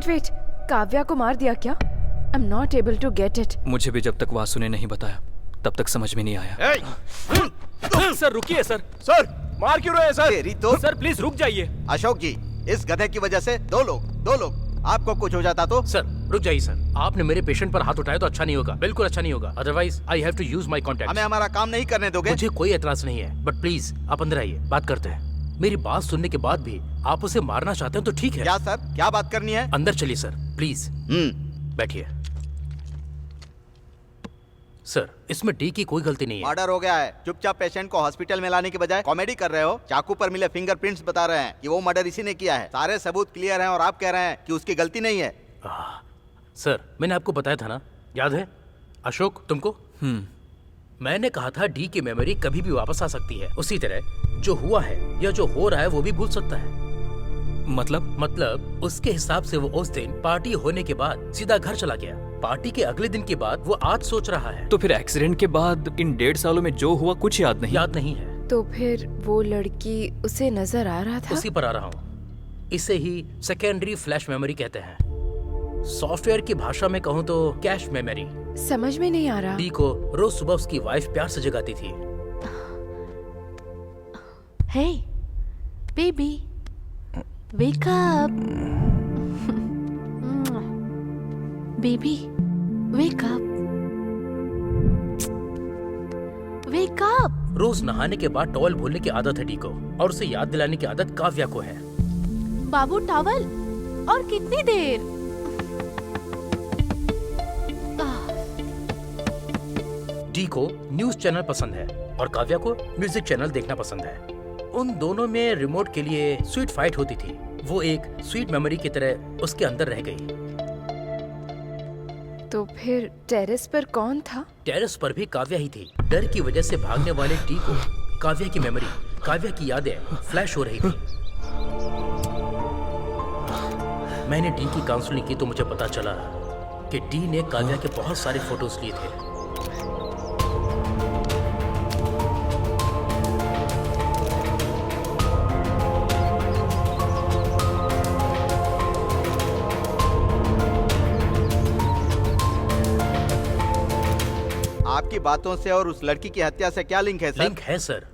वेट, काव्या को मार दिया क्या? I am not able to get it.
मुझे भी जब तक वासु ने नहीं बताया तब तक समझ में नहीं आया। सर रुकिए सर।
सर मार क्यों रहे हैं सर?
तेरी तो
सर प्लीज रुक जाइए।
अशोक जी, इस गधे की वजह से दो लोग आपको कुछ हो जाता तो?
सर रुक जाइए सर, आपने मेरे पेशेंट पर हाथ उठाया तो अच्छा नहीं होगा, बिल्कुल अच्छा नहीं होगा। Otherwise I have to use my contact.
हमें हमारा काम नहीं करने दोगे?
मुझे कोई एतराज नहीं है, बट प्लीज आप अंदर आइए, बात करते हैं। मेरी बात सुनने के बाद भी आप उसे मारना चाहते हैं तो ठीक है।
क्या सर, क्या बात करनी है?
अंदर चलिए सर, प्लीज बैठिए। सर, इसमें डी की कोई गलती नहीं है।
मर्डर हो गया है। चुपचाप पेशेंट को हॉस्पिटल में लाने के बजाय कॉमेडी कर रहे हो। चाकू पर मिले फिंगरप्रिंट्स बता रहे हैं कि वो मर्डर इसी ने किया है। सारे सबूत क्लियर हैं और आप कह रहे हैं कि उसकी गलती नहीं है।
सर, मैंने आपको बताया था ना, याद है अशोक तुमको? मैंने कहा था डी की मेमोरी कभी भी वापस आ सकती है। उसी तरह जो हुआ है या जो हो रहा है वो भी भूल सकता है। मतलब उसके हिसाब से वो उस दिन पार्टी होने के बाद सीधा घर चला गया। पार्टी के अगले दिन के बाद वो आज सोच रहा है।
तो फिर एक्सीडेंट के बाद इन 1.5 सालों में जो हुआ कुछ याद नहीं
है।
तो फिर वो लड़की उसे नजर आ रहा था?
उसी पर आ रहा हूँ। इसे ही सेकेंडरी फ्लैश मेमोरी कहते हैं। सॉफ्टवेयर की भाषा में कहूँ तो कैश मेमोरी।
समझ में नहीं आ रहा।
डी को रोज सुबह उसकी वाइफ प्यार से जगाती थी।
Hey baby, wake up. Baby, wake up. Wake up.
रोज नहाने के बाद टॉवल भूलने की आदत है डी को, और उसे याद दिलाने की आदत काव्या को है।
बाबू टॉवल, और कितनी देर?
को न्यूज चैनल पसंद है और काव्या को म्यूजिक चैनल देखना पसंद है। उन दोनों में रिमोट के लिए स्वीट फाइट होती थी। वो एक स्वीट मेमोरी की तरह उसके अंदर रह गई।
तो फिर टेरेस पर कौन था?
टेरेस पर भी काव्या ही थी। डर की वजह से भागने वाले डी को काव्या की मेमोरी, काव्या की यादें फ्लैश हो रही थी। मैंने डी की काउंसलिंग की तो मुझे पता चला कि डी ने काव्या के बहुत सारे फोटोज लिए थे।
आपकी बातों से और उस लड़की की हत्या से क्या लिंक है सर?
लिंक है सर।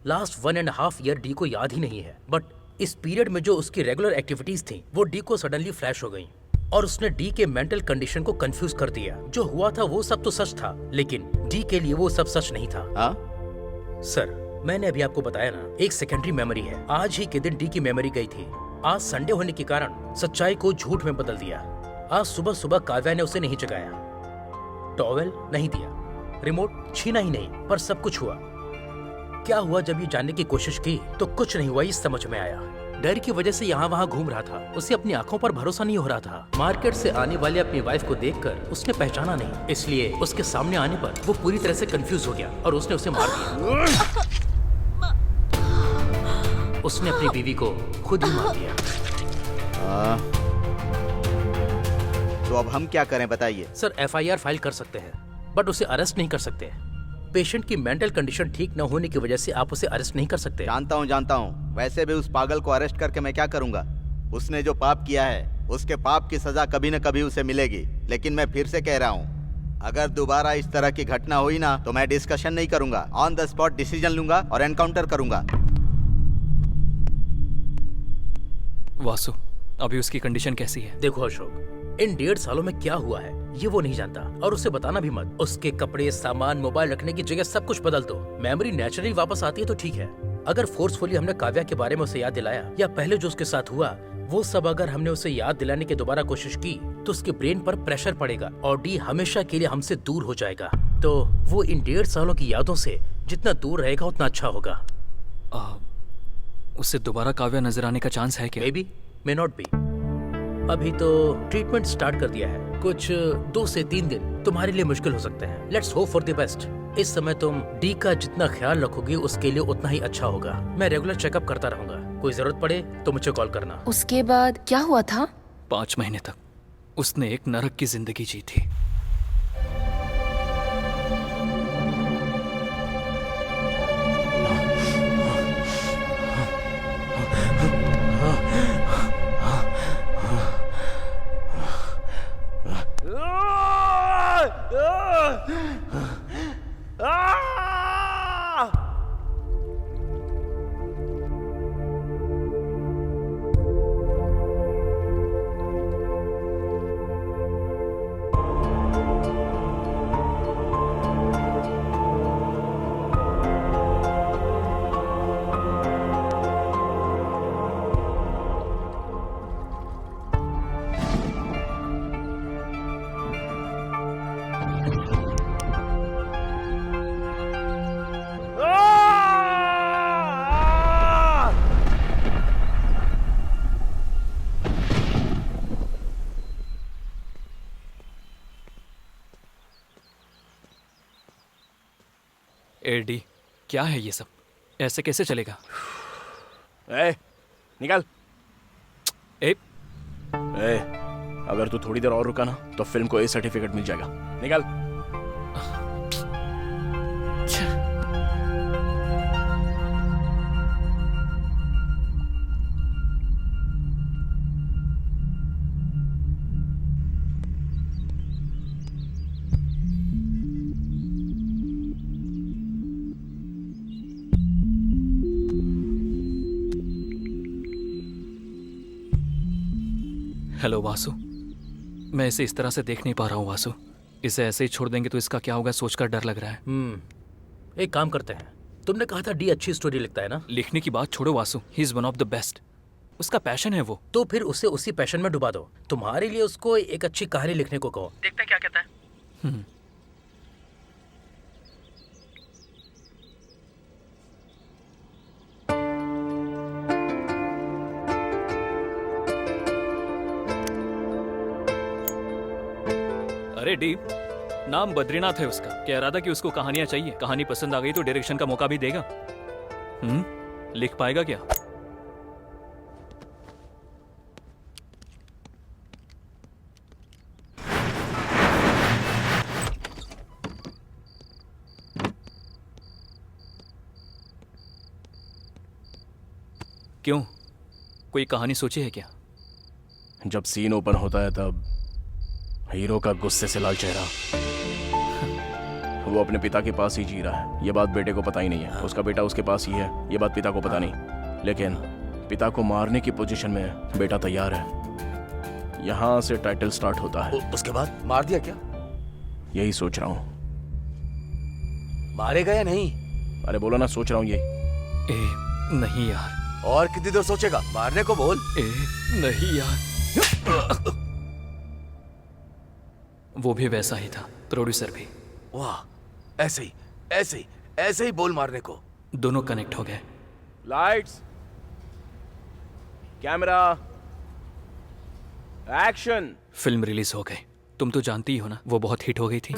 लास्ट 1.5 ईयर डी को याद ही नहीं है, बट इस पीरियड में जो उसकी रेगुलर एक्टिविटीज थी वो डी को सडनली फ्लैश हो गई और उसने डी के मेंटल कंडीशन को कंफ्यूज कर दिया। जो हुआ था वो सब तो सच था, लेकिन डी के लिए वो सब सच नहीं था। सर, मैंने अभी आपको बताया ना, एक सेकेंडरी मेमोरी है। आज ही के दिन डी की मेमोरी गई थी। आज संडे होने के कारण सच्चाई को झूठ में बदल दिया। आज सुबह सुबह काव्या ने उसे नहीं जगाया, टॉवेल नहीं दिया, रिमोट छीना ही नहीं, पर सब कुछ हुआ। क्या हुआ जब ये जानने की कोशिश की तो कुछ नहीं हुआ, ये समझ में आया। डर की वजह से यहाँ वहाँ घूम रहा था। उसे अपनी आंखों पर भरोसा नहीं हो रहा था। मार्केट से आने वाले अपनी वाइफ को देखकर उसने पहचाना नहीं, इसलिए उसके सामने आने पर वो पूरी तरह से कंफ्यूज हो गया और उसने उसे मार दिया। उसने अपनी बीवी को खुद ही मार दिया।
तो अब हम क्या करें बताइए?
सर, FIR फाइल कर सकते हैं, बट उसे अरेस्ट नहीं कर सकते। पेशेंट की मेंटल कंडीशन ठीक न होने की वजह से आप उसे अरेस्ट नहीं कर सकते।
जानता हूँ। वैसे भी उस पागल को अरेस्ट करके मैं क्या करूँगा? उसने जो पाप किया है उसके पाप की सजा कभी न कभी उसे मिलेगी। लेकिन मैं फिर से कह रहा हूँ, अगर दोबारा इस तरह की घटना हुई ना तो मैं डिस्कशन नहीं करूंगा, ऑन द स्पॉट डिसीजन लूंगा और एनकाउंटर करूंगा।
वासु, अभी उसकी कंडीशन कैसी है?
देखो अशोक, इन 1.5 सालों में क्या हुआ है ये वो नहीं जानता, और उसे बताना भी मत। उसके कपड़े, सामान, मोबाइल रखने की जगह सब कुछ बदल दो। मेमोरी नेचुरली वापस आती है तो ठीक है। अगर फोर्सफुली हमने काव्या के बारे में उसे याद दिलाया या पहले जो उसके साथ हुआ वो सब अगर हमने उसे याद दिलाने की दोबारा कोशिश की तो उसके ब्रेन पर प्रेशर पड़ेगा और डी हमेशा के लिए हमसे दूर हो जाएगा। तो वो इन 1.5 सालों की यादों से जितना दूर रहेगा उतना अच्छा होगा।
उससे दोबारा काव्या नजर आने का चांस है क्या?
May be, may not be. अभी तो ट्रीटमेंट स्टार्ट कर दिया है। कुछ 2 से 3 दिन तुम्हारे लिए मुश्किल हो सकते हैं। Let's hope for the best. इस समय तुम डी का जितना ख्याल रखोगे उसके लिए उतना ही अच्छा होगा। मैं रेगुलर चेकअप करता रहूंगा। कोई जरूरत पड़े तो मुझे कॉल करना।
उसके बाद क्या हुआ था?
5 महीने तक उसने एक नरक की जिंदगी जी थी। एडी, क्या है ये सब? ऐसे कैसे चलेगा?
निकल।
ए,
अगर तू थोड़ी देर और रुका ना तो फिल्म को A सर्टिफिकेट मिल जाएगा। निकल।
हेलो वासु, मैं इसे इस तरह से देख नहीं पा रहा हूँ वासु। इसे ऐसे ही छोड़ देंगे तो इसका क्या होगा सोचकर डर लग रहा है।
एक काम करते हैं, तुमने कहा था डी अच्छी स्टोरी लिखता है ना?
लिखने की बात छोड़ो Vasu, he is one of the best. उसका पैशन है वो।
तो फिर उसे उसी पैशन में डुबा दो। तुम्हारे लिए उसको एक अच्छी कहानी लिखने को कहो, देखते हैं क्या कहता है।
डी, नाम बद्रीनाथ है उसका। कह रहा था कि उसको कहानियां चाहिए, कहानी पसंद आ गई तो डायरेक्शन का मौका भी देगा। लिख पाएगा क्या? क्यों, कोई कहानी सोची है क्या?
जब सीन ओपन होता है तब हीरो का गुस्से से लाल चेहरा, वो अपने पिता के पास ही जी रहा है। ये बात बेटे को पता ही नहीं है। उसका बेटा उसके पास ही है, ये बात पिता को पता नहीं। लेकिन पिता को मारने की पोजीशन में बेटा तैयार है। यहाँ से टाइटल स्टार्ट होता है।
उसके बाद मार दिया क्या?
यही सोच रहा हूँ।
मारेगा या नहीं?
अरे बोलो ना, सोच रहा हूँ ये।
नहीं यार।
और कितनी देर सोचेगा? मारने को बोल।
नहीं यार। वो भी वैसा ही था, प्रोड्यूसर भी।
वाह, ऐसे ही ऐसे ही ऐसे ही बोल मारने को।
दोनों कनेक्ट हो गए।
Lights, camera, action.
Film release हो गई। तुम तो जानती ही हो ना, वो बहुत हिट हो गई थी।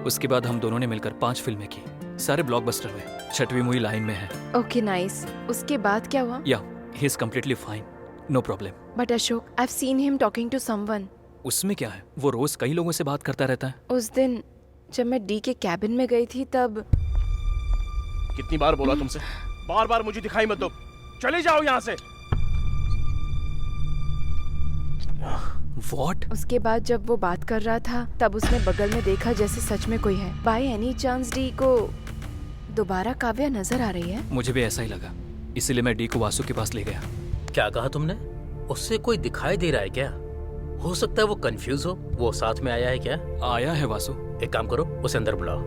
उसके बाद हम दोनों ने मिलकर 5 फिल्में की, सारे ब्लॉकबस्टर हुए। 6वीं मूवी लाइन में है।
Okay nice. उसके बाद क्या हुआ?
Ya he is completely fine, no problem.
But Ashok, I have seen him talking to someone.
उसमें क्या है, वो रोज कई लोगों से बात करता रहता है।
उस दिन जब मैं डी के कैबिन में गई थी तब।
कितनी बार बोला तुमसे, बार बार मुझे दिखाई मत दो, चले जाओ यहाँ से।
What?
उसके बाद जब वो बात कर रहा था तब उसने बगल में देखा जैसे सच में कोई है। बाय एनी चांस डी को दोबारा काव्या नजर आ रही है?
मुझे भी ऐसा ही लगा, इसीलिए मैं डी को वासु के पास ले गया।
क्या कहा तुमने? उससे कोई दिखाई दे रहा है क्या? हो सकता है वो कंफ्यूज हो। वो साथ में आया है क्या?
आया है वासु।
एक काम करो, उसे अंदर बुलाओ।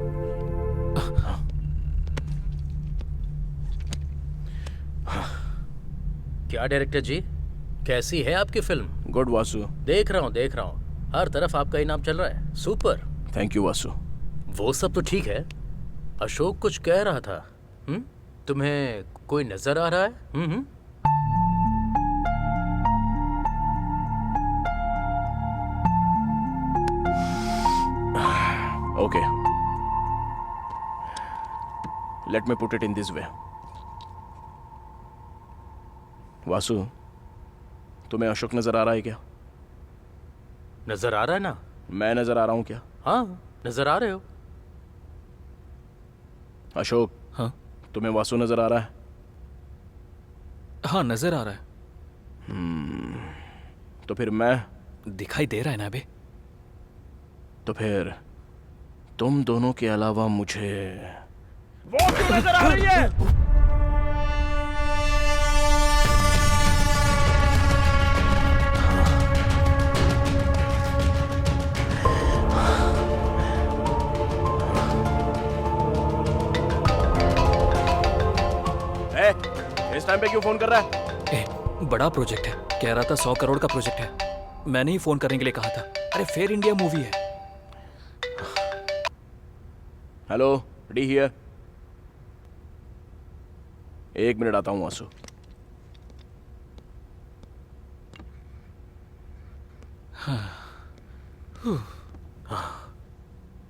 क्या डायरेक्टर जी, कैसी है आपकी फिल्म?
गुड वासु।
देख रहा हूँ, हर तरफ आपका ही नाम चल रहा है। सुपर।
Thank you Vasu.
वो सब तो ठीक है, अशोक कुछ कह रहा था। तुम्हें कोई नजर आ रहा है?
Okay. Let me put it in this way. Vasu, तुम्हें अशोक नजर आ रहा है क्या?
नजर आ रहा है ना?
मैं नजर आ रहा हूँ क्या?
हाँ, नजर आ रहे हो।
अशोक,
हाँ?
तुम्हें वासु नजर आ रहा है?
हाँ, नजर आ रहा है।
तो फिर मैं
दिखाई दे रहा है ना अबे?
तो फिर तुम दोनों के अलावा मुझे वो क्यों नजर आ रही है? इस टाइम पे क्यों फोन कर रहा है?
बड़ा प्रोजेक्ट है, कह रहा था 100 करोड़ का प्रोजेक्ट है। मैंने ही फोन करने के लिए कहा था। अरे फेयर इंडिया मूवी है।
Hello, D here. 1 मिनट आता हूँ वासु।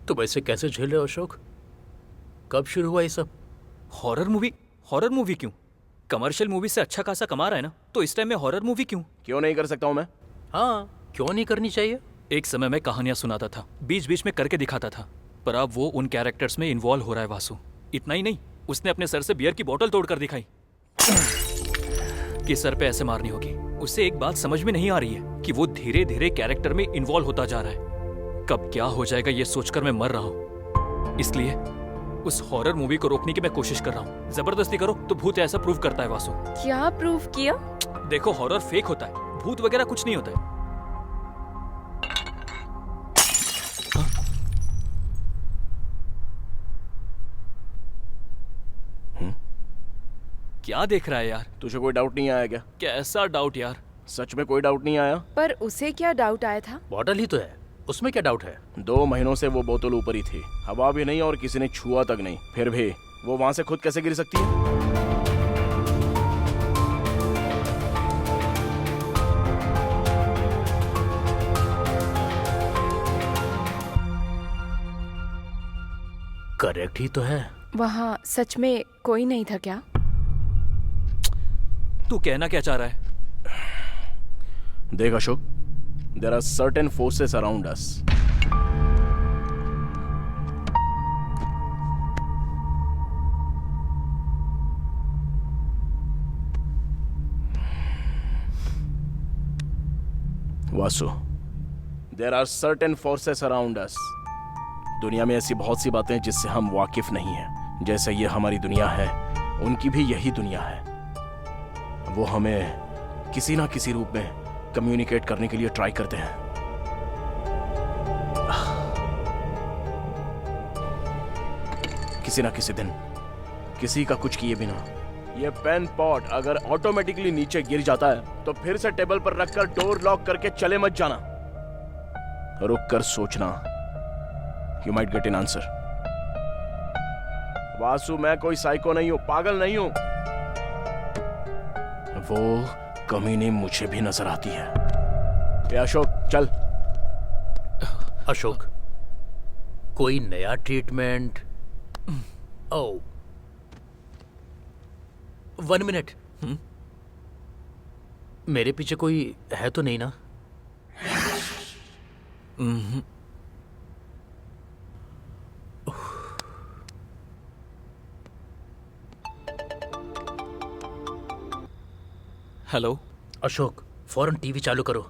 तुम ऐसे कैसे झेल रहे हो अशोक? कब शुरू हुआ ये सब?
Horror movie? हॉरर मूवी क्यों? कमर्शियल मूवी से अच्छा खासा कमा रहा है ना, तो इस टाइम में हॉरर मूवी क्यों?
क्यों नहीं कर सकता हूँ मैं?
हाँ, क्यों नहीं करनी चाहिए?
एक समय में कहानियां सुनाता था, बीच बीच में करके दिखाता था, पर अब वो उन कैरेक्टर्स में इन्वॉल्व हो रहा है वासु। इतना ही नहीं, उसने अपने सर से बियर की बोतल तोड़कर दिखाई कि सर पे ऐसे मारनी होगी। उसे एक बात समझ में नहीं आ रही है कि वो धीरे धीरे कैरेक्टर में इन्वॉल्व होता जा रहा है। कब क्या हो जाएगा ये सोचकर मैं मर रहा हूँ। इसलिए उस हॉरर मूवी को रोकने की मैं कोशिश कर रहा हूँ। जबरदस्ती करो तो भूत ऐसा प्रूव करता है वासु।
क्या प्रूव किया?
देखो, हॉरर फेक होता है, भूत वगैरह कुछ नहीं होता है। क्या देख रहा है यार?
तुझे कोई डाउट नहीं आया क्या?
कैसा डाउट यार?
सच में कोई डाउट नहीं आया?
पर उसे क्या डाउट आया था?
बॉटल ही तो है, उसमें क्या डाउट है?
2 महीनों से वो बोतल ऊपर ही थी, हवा भी नहीं और किसी ने छुआ तक नहीं। फिर भी वो वहां से खुद कैसे गिर सकती है?
करेक्ट ही तो है।
वहाँ सच में कोई नहीं था क्या?
तू कहना क्या चाह रहा है?
देख Ashok, there are certain forces around us. Vasu, there are certain forces around us. दुनिया में ऐसी बहुत सी बातें जिससे हम वाकिफ नहीं हैं। जैसे ये हमारी दुनिया है, उनकी भी यही दुनिया है। वो हमें किसी ना किसी रूप में कम्युनिकेट करने के लिए ट्राई करते हैं। किसी ना किसी दिन, किसी का कुछ किए बिना ये पेन पॉट अगर ऑटोमेटिकली नीचे गिर जाता है तो फिर से टेबल पर रखकर डोर लॉक करके चले मत जाना। रुक कर सोचना, you might get an answer. Vasu, मैं कोई साइको नहीं हूं, पागल नहीं हूं। वो कमीनी मुझे भी नजर आती है। ए अशोक, चल।
अशोक, कोई नया ट्रीटमेंट? ओह, 1 मिनट। मेरे पीछे कोई है तो नहीं ना?
हेलो
अशोक, फौरन टीवी चालू करो।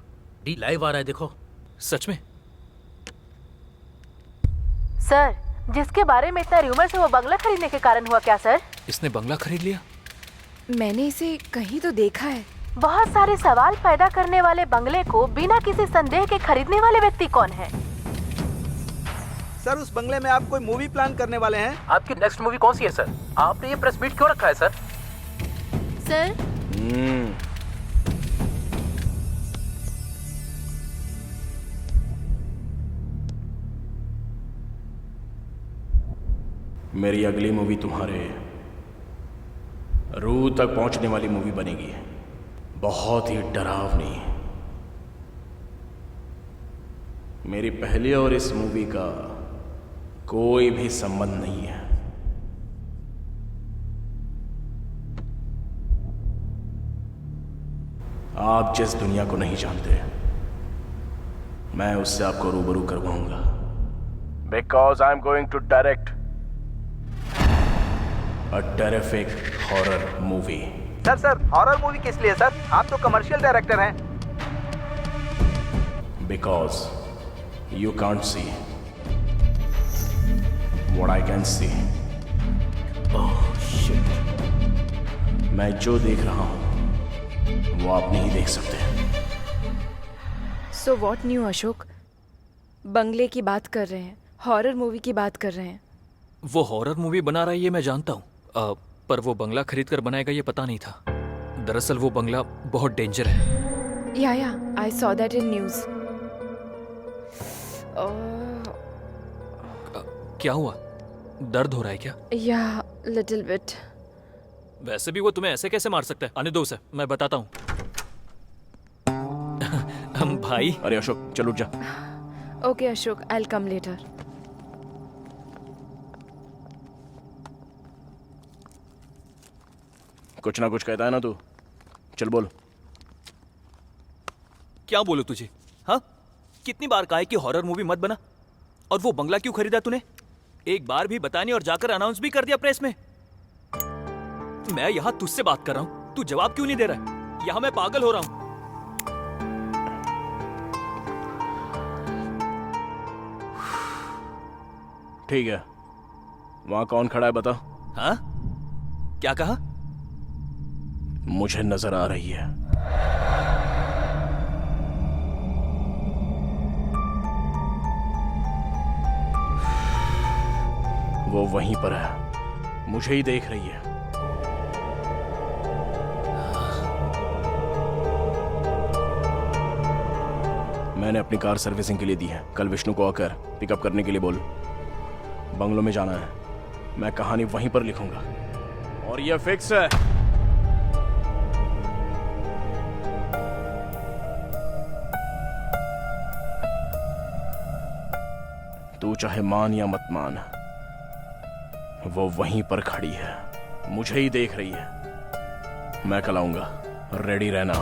डी लाइव आ रहा है, देखो।
सच में?
सर, जिसके बारे में इतना रूमर्स है वो बंगला खरीदने के कारण हुआ क्या सर?
इसने बंगला खरीद लिया?
मैंने इसे कहीं तो देखा है।
बहुत सारे सवाल पैदा करने वाले बंगले को बिना किसी संदेह के खरीदने वाले व्यक्ति कौन है?
सर, उस बंगले में आप कोई मूवी प्लान करने वाले हैं?
आपकी नेक्स्ट मूवी कौन सी है सर? आपने ये प्रेस मीट क्यों रखा है सर?
सर,
मेरी अगली मूवी तुम्हारे रूह तक पहुंचने वाली मूवी बनेगी। बहुत ही डरावनी। मेरी पहली और इस मूवी का कोई भी संबंध नहीं है। आप जिस दुनिया को नहीं जानते, मैं उससे आपको रूबरू करवाऊंगा। Because I am going to direct a terrific horror movie.
Sir, horror movie किस लिए सर? आप तो कमर्शियल डायरेक्टर हैं।
Because you can't see what I can see. Oh shit, मैं जो देख रहा हूं वो आप नहीं देख सकते।
So what new Ashok? बंगले की बात कर रहे हैं, हॉरर मूवी की बात कर रहे हैं।
वो हॉरर मूवी बना रहा है ये मैं जानता हूँ, पर वो बंगला खरीद कर बनाएगा ये पता नहीं था। दरअसल वो बंगला बहुत डेंजर है।
या I saw that in news.
क्या हुआ? दर्द हो रहा है क्या?
या लिटिल बिट।
वैसे भी वो तुम्हें ऐसे कैसे मार सकता है? आने दो उसे, मैं बताता हूँ। हम भाई।
अरे अशोक, चल उठ जा।
Okay Ashok, I will come later.
कुछ ना कुछ कहता है ना तू, चल बोल।
क्या बोलूं तुझे? हाँ, कितनी बार कहा है कि हॉरर मूवी मत बना, और वो बंगला क्यों खरीदा तूने? एक बार भी बताने और जाकर अनाउंस भी कर दिया प्रेस में। मैं यहां तुझसे बात कर रहा हूं, तू जवाब क्यों नहीं दे रहा है? यहां मैं पागल हो रहा हूं।
ठीक है, वहां कौन खड़ा है बता।
हाँ, क्या कहा?
मुझे नजर आ रही है। वो वहीं पर है, मुझे ही देख रही है। मैंने अपनी कार सर्विसिंग के लिए दी है। कल विष्णु को आकर पिकअप करने के लिए बोल। बंगलों में जाना है, मैं कहानी वहीं पर लिखूंगा और यह फिक्स है। तू चाहे मान या मत मान, वो वहीं पर खड़ी है, मुझे ही देख रही है। मैं कल आऊंगा, रेडी रहना।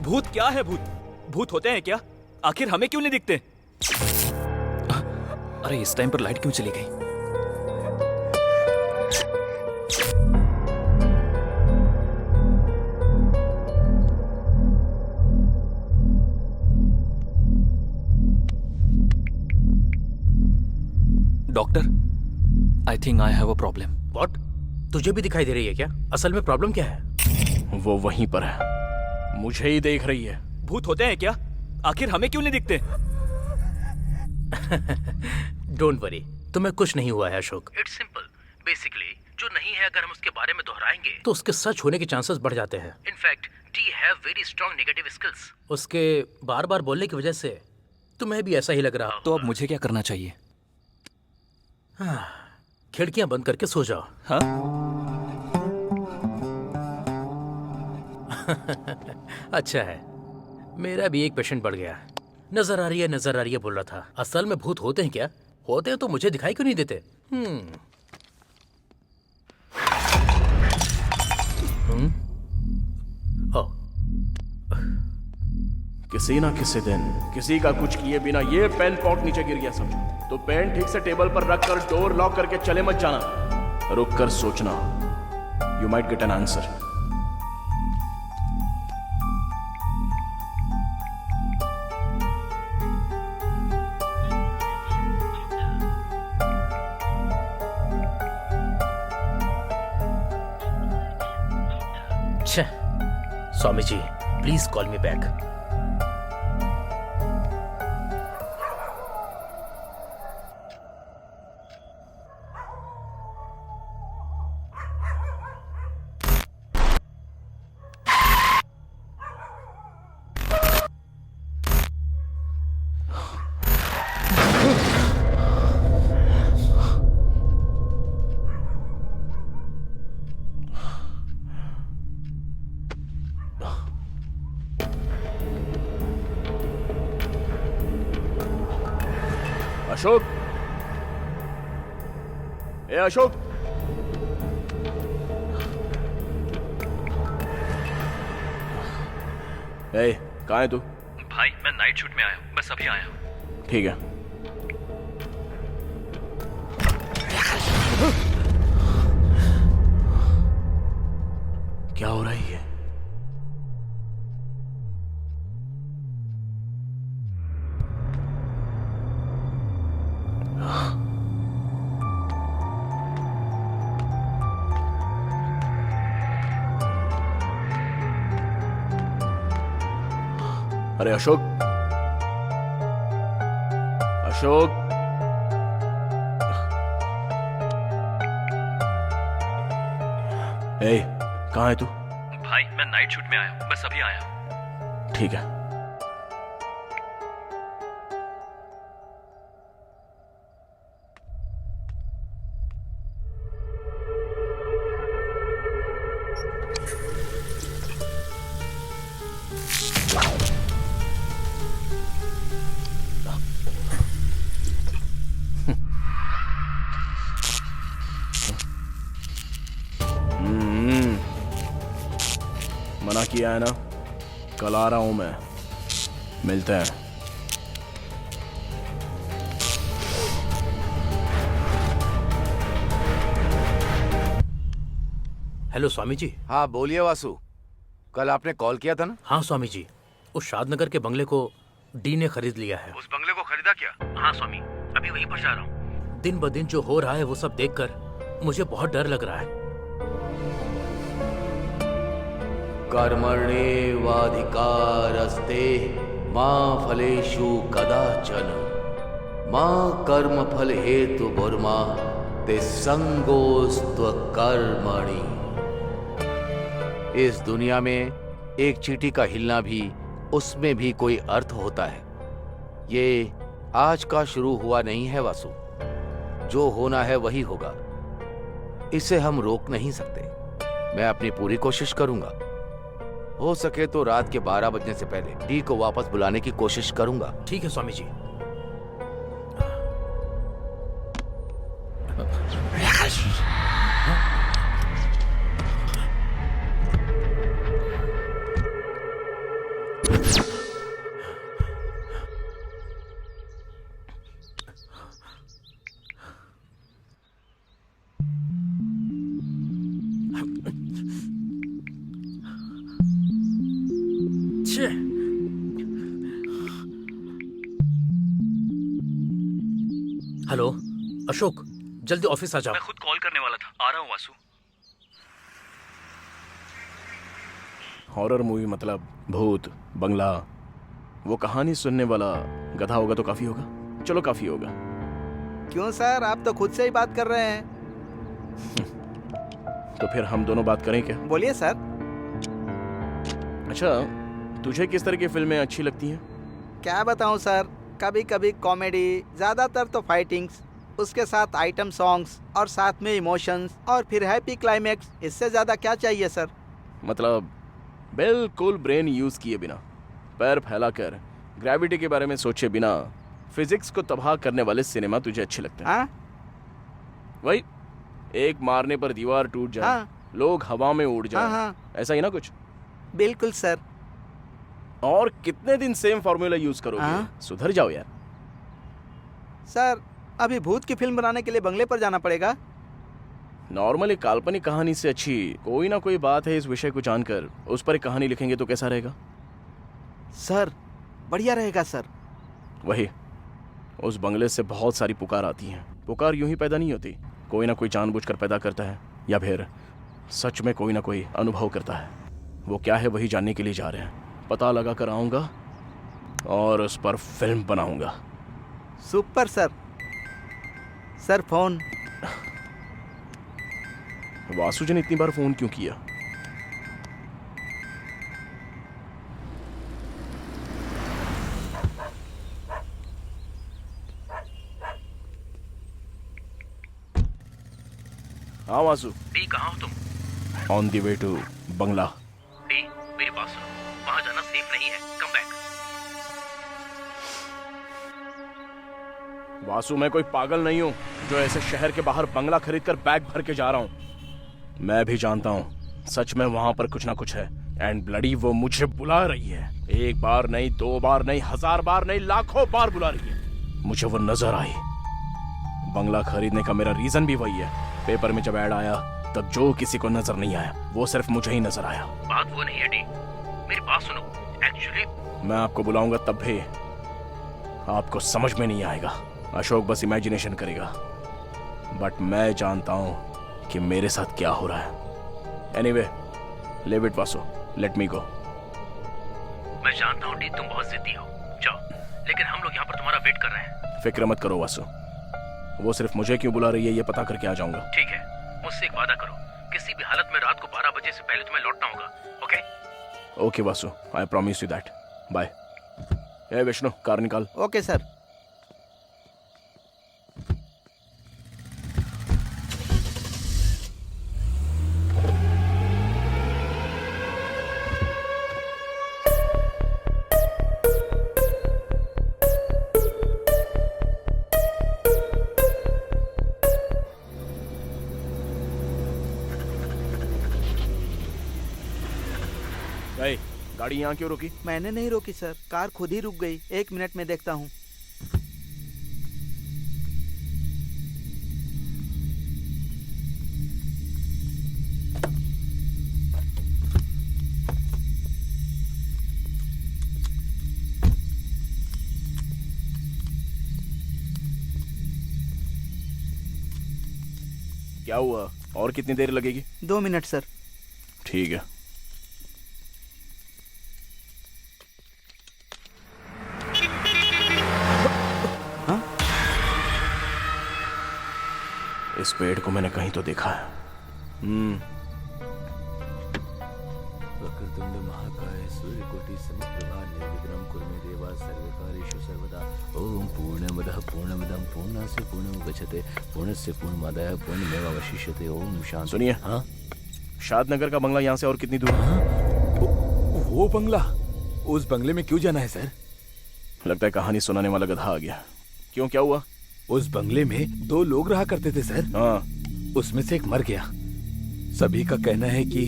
भूत क्या है? भूत होते हैं क्या? आखिर हमें क्यों नहीं दिखते? अरे इस टाइम पर लाइट क्यों चली गई? Doctor, I think I have a problem.
What? तुझे भी दिखाई दे रही है क्या? असल में प्रॉब्लम क्या है?
वो वहीं पर है, मुझे ही देख रही है।
भूत होते हैं क्या? आखिर हमें क्यों नहीं दिखते?
डोंट वरी, तुम्हें कुछ नहीं हुआ है अशोक। It's simple. बेसिकली जो नहीं है, अगर हम उसके बारे में दोहराएंगे तो उसके सच होने के चांसेस बढ़ जाते हैं। In fact D have very strong negative skills. उसके बार बार बोलने की वजह से तुम्हें भी ऐसा ही लग रहा।
तो अब मुझे क्या करना चाहिए?
खिड़कियां बंद करके सो जाओ।
हाँ?
अच्छा है, मेरा भी एक पेशेंट बढ़ गया। नजर आ रही है बोल रहा था। असल में भूत होते हैं क्या? होते हैं तो मुझे दिखाई क्यों नहीं देते?
किसी ना किसी दिन किसी का कुछ किए बिना ये पेन पॉट नीचे गिर गया समझो, तो पेन ठीक से टेबल पर रखकर डोर लॉक करके चले मत जाना, रुक कर सोचना। You might get an answer.
Swami ji, please call me back.
Ashok, ए अशोक, ए कहाँ है तू?
भाई मैं नाइट शूट में आया हूँ, बस अभी आया हूँ।
ठीक है। क्या हो रहा है ये? अरे अशोक, अशोक, ए कहाँ है तू?
भाई मैं नाइट शूट में आया हूँ, बस अभी आया हूँ।
ठीक है। मना किया है ना, कल आ रहा हूं मैं, मिलते हैं।
हेलो स्वामी जी।
हाँ बोलिए वासु, कल आपने कॉल किया था ना?
हाँ स्वामी जी, उस शादनगर के बंगले को डी ने खरीद लिया है।
उस बंगले को खरीदा क्या?
हाँ स्वामी, अभी वहीं पर जा रहा हूँ। दिन ब दिन जो हो रहा है वो सब देखकर मुझे बहुत डर लग रहा है।
कर्मण्येवाधिकारस्ते मा फलेषु कदाचन मा कर्म फल हेतु बुर्मा ते संगोस्त्व कर्मणि। इस दुनिया में एक चींटी का हिलना भी, उसमें भी कोई अर्थ होता है। ये आज का शुरू हुआ नहीं है वासु, जो होना है वही होगा, इसे हम रोक नहीं सकते। मैं अपनी पूरी कोशिश करूंगा, हो सके तो रात के 12 बजने से पहले डी को वापस बुलाने की कोशिश करूंगा।
ठीक है स्वामी जी। हेलो अशोक, जल्दी ऑफिस आ जाओ।
मैं खुद कॉल करने वाला था, आ रहा हूँ वासु।
हॉरर मूवी मतलब भूत, बंगला, वो कहानी सुनने वाला गधा होगा तो काफी होगा। चलो काफी होगा।
क्यों सर, आप तो खुद से ही बात कर रहे हैं।
तो फिर हम दोनों बात करें क्या?
बोलिए सर।
अच्छा, तुझे किस तरह की फिल्में अच्छी लगती हैं?
क्या बताऊं सर, कभी कभी कॉमेडी, ज्यादातर तो फाइटिंग्स, उसके साथ आइटम सॉन्ग्स और साथ में इमोशंस और फिर हैप्पी क्लाइमेक्स। इससे ज्यादा क्या चाहिए सर?
मतलब बिल्कुल ब्रेन यूज किए बिना, पैर फैलाकर, ग्रेविटी के बारे में सोचे बिना फिजिक्स को तबाह करने वाले सिनेमा तुझे अच्छे लगते हैं? वही एक मारने पर दीवार टूट जाए, लोग हवा में उड़ जाए, ऐसा ही ना कुछ?
बिल्कुल सर।
और कितने दिन सेम फॉर्मूला यूज करोगे? सुधर जाओ यार।
सर, अभी भूत की फिल्म बनाने के लिए बंगले पर जाना पड़ेगा।
नॉर्मल एक काल्पनिक कहानी से अच्छी कोई ना कोई बात है इस विषय को जानकर उस पर एक कहानी लिखेंगे तो कैसा रहेगा?
सर, बढ़िया रहेगा सर।
वही, उस बंगले से बहुत सारी पुकार आती हैं। पुकार यूं ही पैदा नहीं होती, कोई ना कोई जानबूझकर पैदा करता है, या फिर सच में कोई ना कोई अनुभव करता है। वो क्या है वही जानने के लिए जा रहे हैं। पता लगा कर आऊंगा और उस पर फिल्म बनाऊंगा।
Super sir. Sir phone.
Vasu ji ने इतनी बार फोन क्यों किया? हाँ वासु।
डी कहाँ हो तुम?
ऑन द वे टू बंगला।
डी मेरी बात सुनो, वहां जाना सेफ नहीं है, कम बैक।
वासु, मैं कोई पागल नहीं हूं जो ऐसे शहर के बाहर बंगला खरीद कर बैग भर के जा रहा हूं। मैं भी जानता हूं सच में वहां पर कुछ ना कुछ है, एंड ब्लडी वो मुझे बुला रही है। एक बार नहीं, 2 बार नहीं, 1000 बार नहीं, लाखों बार बुला रही है। मुझे वो नजर आई। बंगला खरीदने का मेरा रीजन भी वही है। पेपर में जब ऐड आया तब जो किसी को नजर नहीं आया वो सिर्फ मुझे ही नजर आया।
बात वो नहीं है डी, मेरी बात सुनो। एक्चुअली
मैं आपको बुलाऊंगा तब भी आपको समझ में नहीं आएगा। अशोक बस इमेजिनेशन करेगा, बट मैं जानता हूं कि मेरे साथ क्या हो रहा है। Anyway, leave it Vasu, let me go.
मैं जानता हूँ डी, तुम बहुत जिद्दी हो, जाओ, लेकिन हम लोग यहाँ पर तुम्हारा वेट कर रहे हैं।
फिक्र मत करो वासु, वो सिर्फ मुझे क्यों बुला रही है ये पता करके आ जाऊंगा।
ठीक है, मुझसे एक वादा करो, किसी भी हालत में रात को 12 बजे से पहले तुम्हें लौटना होगा। Okay?
Okay Vasu, I promise you that. Bye. ए विष्णु, कार निकाल।
Okay sir.
गाड़ी यहाँ क्यों रुकी?
मैंने नहीं रोकी सर, कार खुद ही रुक गई। 1 मिनट में देखता हूँ।
क्या हुआ? और कितनी देर लगेगी?
2 मिनट सर।
ठीक है। इस पेड़ को मैंने कहीं तो देखा है।
वक्रतुंड महाकाय सूर्यकोटि समप्रभा निर्विघ्नं कुरु मे देवा सर्वकार्येषु सर्वदा। ओम पूर्ण पूर्णमदः पूर्णमिदं पूर्णस्य पूर्णमुदच्यते पूर्णस्य पूर्णमादाय पूर्णमेवावशिष्यते। ओम शांति।
सुनिए,
हाँ
शाद नगर का बंगला यहाँ से और कितनी दूर है?
वो बंगला, उस बंगले में क्यों जाना है सर?
लगता है कहानी सुनाने वाला गधा आ गया। क्यों, क्या हुआ?
उस बंगले में 2 लोग रहा करते थे सर।
हाँ,
उसमें से एक मर गया। सभी का कहना है कि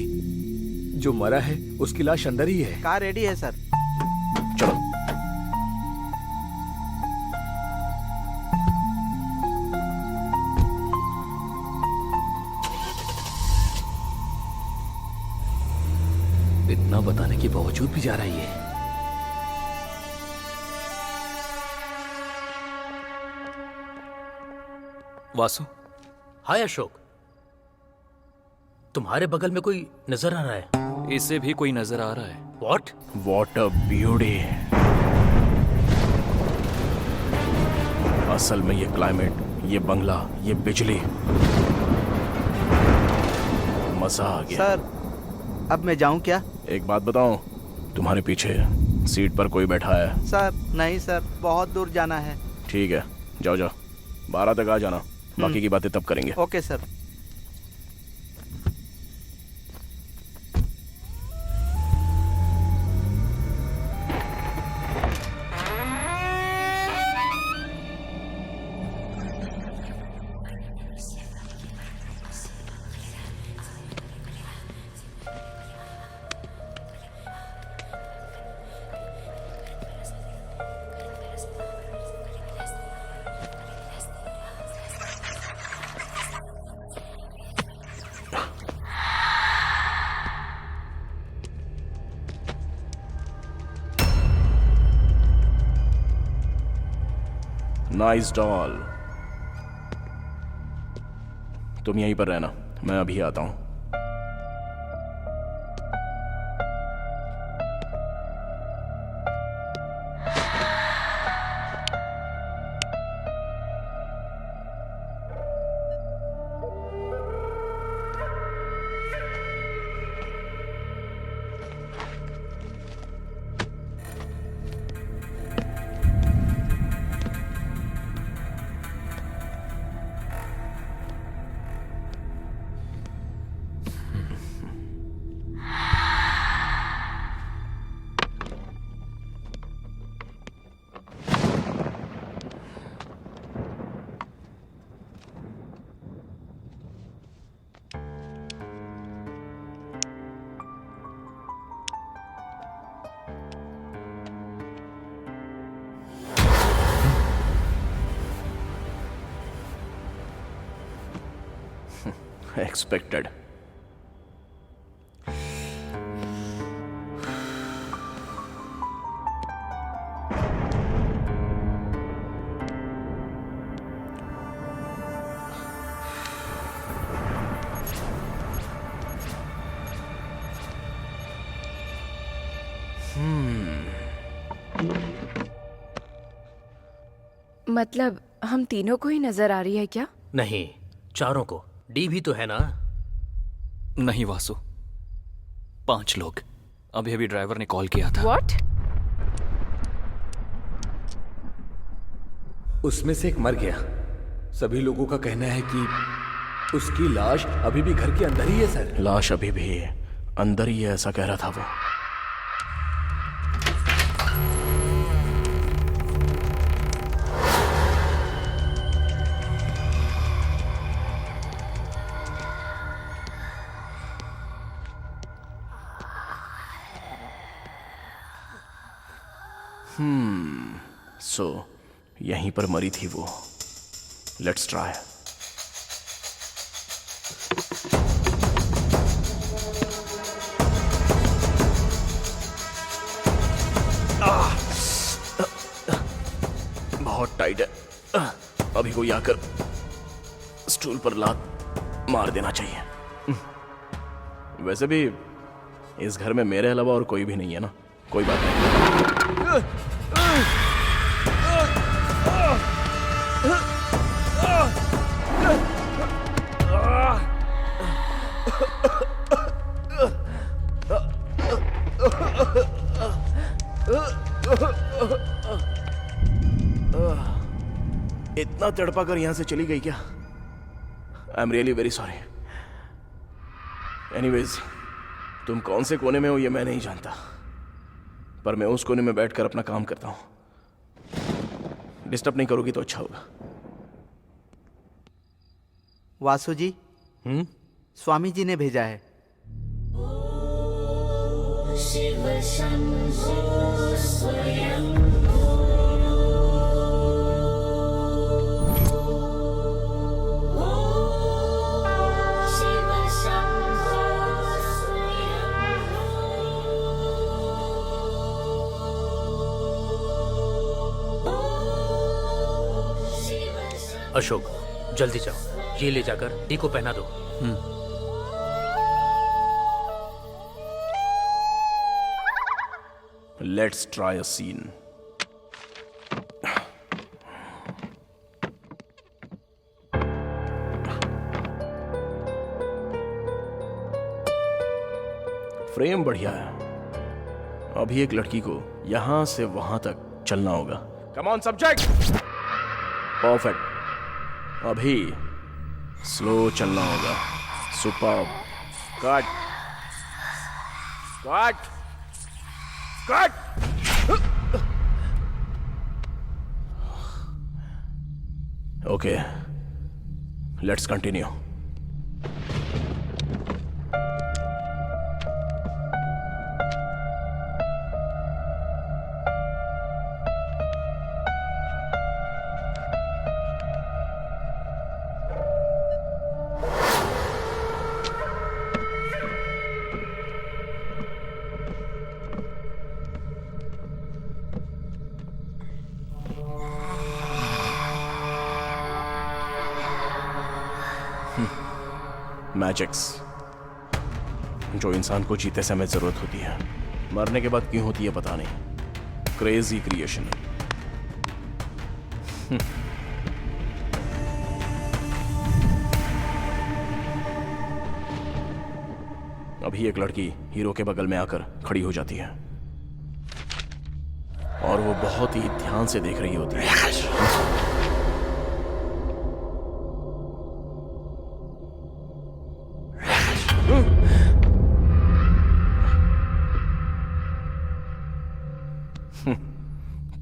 जो मरा है उसकी लाश अंदर ही है।
कार रेडी है सर।
चलो।
इतना बताने के बावजूद भी जा रही है।
वासु,
हाय अशोक, तुम्हारे बगल में कोई नजर आ रहा है?
इसे भी कोई नजर आ रहा है।
व्हाट?
What a beauty. असल में ये क्लाइमेट, ये बंगला, ये बिजली, मजा आ गया।
सर, अब मैं जाऊं क्या?
एक बात बताऊं, तुम्हारे पीछे सीट पर कोई बैठा है?
सर नहीं सर, बहुत दूर जाना है।
ठीक है, जाओ जाओ, 12 तक आ जाना, बाकी की बातें तब करेंगे।
Okay sir.
Nice doll. तुम यहीं पर रहना, मैं अभी आता हूं। Expected.
मतलब हम तीनों को ही नजर आ रही है क्या?
नहीं, चारों को। डी भी तो है ना?
नहीं वासु, 5 लोग। अभी अभी ड्राइवर ने कॉल किया था।
What?
उसमें से एक मर गया। सभी लोगों का कहना है कि उसकी लाश अभी भी घर के अंदर ही है सर।
लाश अभी भी अंदर ही है, ऐसा कह रहा था वो। सो यहीं पर मरी थी वो। Let's try. बहुत टाइट है। अभी कोई आकर स्टूल पर लात मार देना चाहिए। वैसे भी इस घर में मेरे अलावा और कोई भी नहीं है ना, कोई बात नहीं। इतना तड़पा कर यहां से चली गई क्या? I am really very sorry. Anyways, तुम कौन से कोने में हो ये मैं नहीं जानता, पर मैं उस कोने में बैठकर अपना काम करता हूं। डिस्टर्ब नहीं करोगी तो अच्छा होगा।
वासु जी, स्वामी जी ने भेजा है।
अशोक, जल्दी जाओ, ये ले जाकर डी को पहना दो।
Let's try a scene. Frame बढ़िया है। अभी एक लड़की को यहां से वहां तक चलना होगा। Come on subject. परफेक्ट। अभी स्लो चलना होगा। Super. Cut cut cut. Okay, let's continue. Magics जो इंसान को जीते समय जरूरत होती है, मरने के बाद क्यों होती है पता नहीं। Crazy creation. अभी एक लड़की हीरो के बगल में आकर खड़ी हो जाती है और वो बहुत ही ध्यान से देख रही होती है।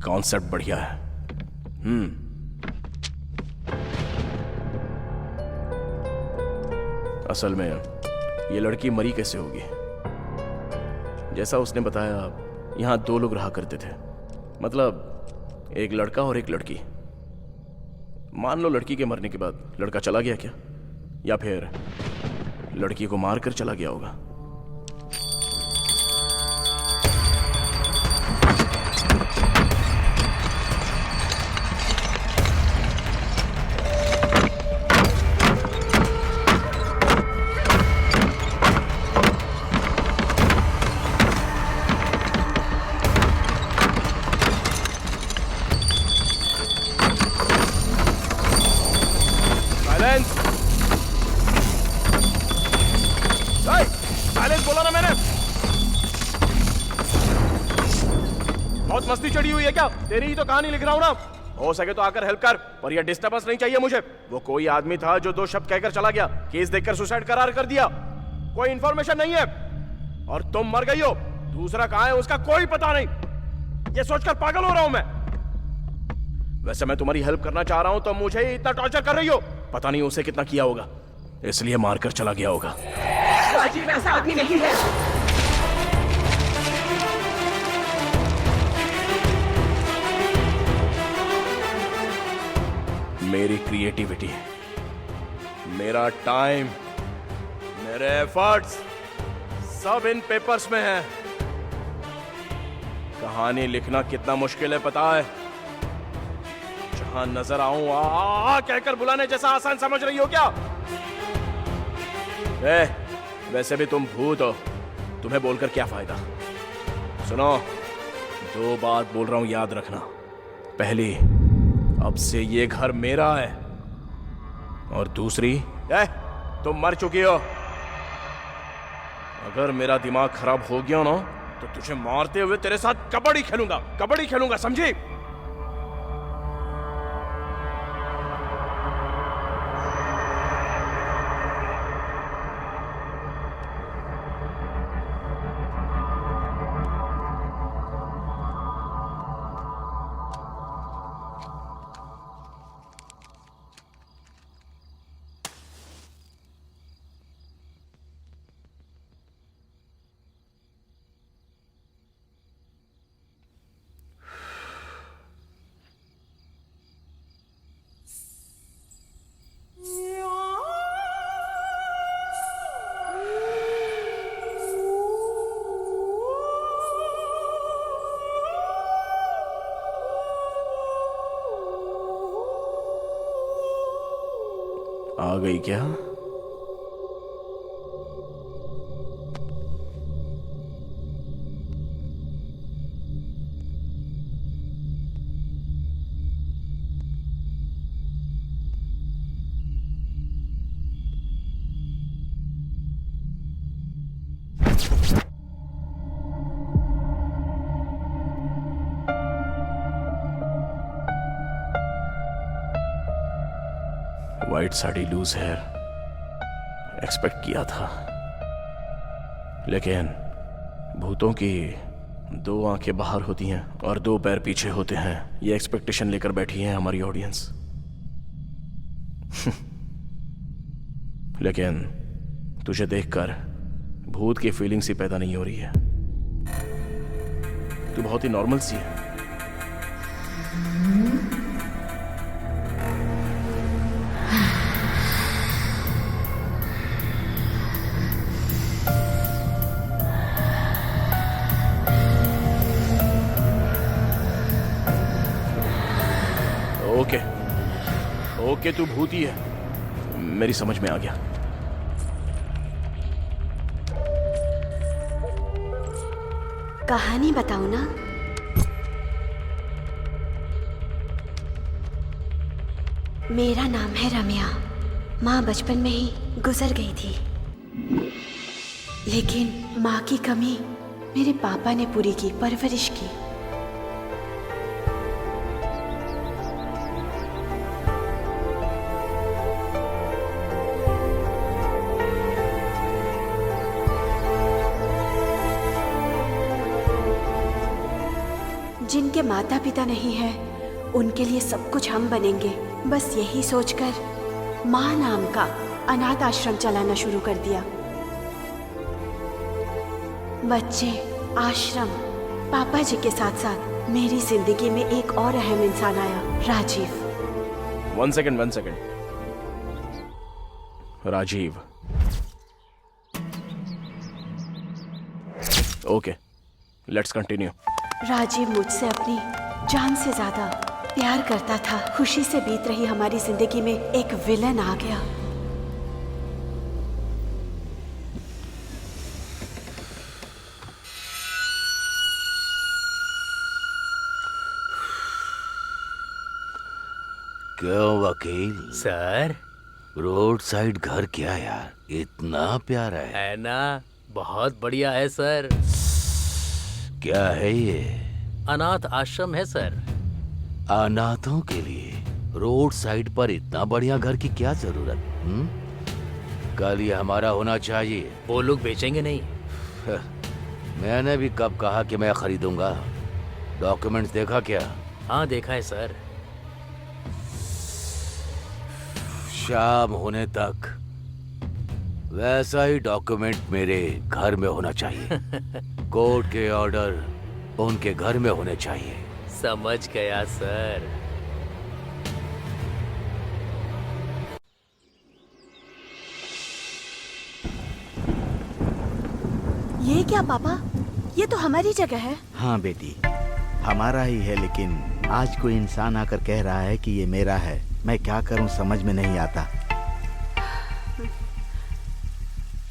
कॉन्सेप्ट बढ़िया है। असल में ये लड़की मरी कैसे होगी? जैसा उसने बताया, यहां दो लोग रहा करते थे, मतलब एक लड़का और एक लड़की। मान लो लड़की के मरने के बाद लड़का चला गया क्या, या फिर लड़की को मारकर चला गया होगा। साइलेंस बोला ना मैंने। बहुत मस्ती चढ़ी हुई है क्या? तेरी ही तो कहानी लिख रहा हूं ना। हो सके तो आकर हेल्प कर, पर यह डिस्टर्बेंस नहीं चाहिए मुझे। वो कोई आदमी था जो दो शब्द कहकर चला गया, केस देखकर सुसाइड करार कर दिया। कोई इंफॉर्मेशन नहीं है और तुम मर गई हो। दूसरा कहां है उसका कोई पता नहीं। ये सोचकर पागल हो रहा हूं मैं। वैसे मैं तुम्हारी हेल्प करना चाह रहा हूं तो मुझे ही इतना टॉर्चर कर रही हो। पता नहीं उसे कितना किया होगा, इसलिए मारकर चला गया होगा।
राजीव ऐसा आदमी नहीं है।
मेरी क्रिएटिविटी, मेरा टाइम, मेरे एफर्ट्स सब इन पेपर्स में है। कहानी लिखना कितना मुश्किल है पता है? जहां नजर आऊं आ कहकर बुलाने जैसा आसान समझ रही हो क्या? वैसे भी तुम भूत हो, तुम्हें बोलकर क्या फायदा? सुनो, दो बात बोल रहा हूं, याद रखना। पहली, अब से ये घर मेरा है, और दूसरी, तुम मर चुकी हो। अगर मेरा दिमाग खराब हो गया ना तो तुझे मारते हुए तेरे साथ कबड्डी खेलूंगा, समझी? आ गई क्या? White sari, loose hair, expect किया था, लेकिन भूतों की 2 आंखें बाहर होती हैं और 2 पैर पीछे होते हैं, ये एक्सपेक्टेशन लेकर बैठी है हमारी ऑडियंस। लेकिन तुझे देखकर भूत की फीलिंग्स ही पैदा नहीं हो रही है। तू बहुत ही नॉर्मल सी है। ओके, तू भूती है, मेरी समझ में आ गया।
कहानी बताओ ना। मेरा नाम है रम्या। माँ बचपन में ही गुजर गई थी, लेकिन माँ की कमी मेरे पापा ने पूरी की, परवरिश की। जिनके माता पिता नहीं है, उनके लिए सब कुछ हम बनेंगे, बस यही सोचकर माँ नाम का अनाथ आश्रम चलाना शुरू कर दिया। बच्चे, आश्रम, पापा जी के साथ साथ मेरी जिंदगी में एक और अहम इंसान आया, Rajiv.
1 second. Rajiv. Okay, let's continue.
Rajiv मुझसे अपनी जान से ज्यादा प्यार करता था। खुशी से बीत रही हमारी जिंदगी में एक विलन आ गया।
क्यों वकील?
सर,
रोड साइड घर क्या यार, इतना प्यारा
है ना? बहुत बढ़िया है सर।
क्या है ये?
अनाथ आश्रम है सर।
अनाथों के लिए रोड साइड पर इतना बढ़िया घर की क्या जरूरत? कल ये हमारा होना चाहिए।
वो लोग बेचेंगे नहीं।
मैंने भी कब कहा कि मैं खरीदूंगा? डॉक्यूमेंट्स देखा क्या?
हाँ देखा है सर।
शाम होने तक वैसा ही डॉक्यूमेंट मेरे घर में होना चाहिए। कोर्ट के ऑर्डर उनके घर में होने चाहिए।
समझ गया सर।
ये क्या पापा? ये तो हमारी जगह है।
हाँ बेटी, हमारा ही है, लेकिन आज कोई इंसान आकर कह रहा है कि ये मेरा है। मैं क्या करूं समझ में नहीं आता।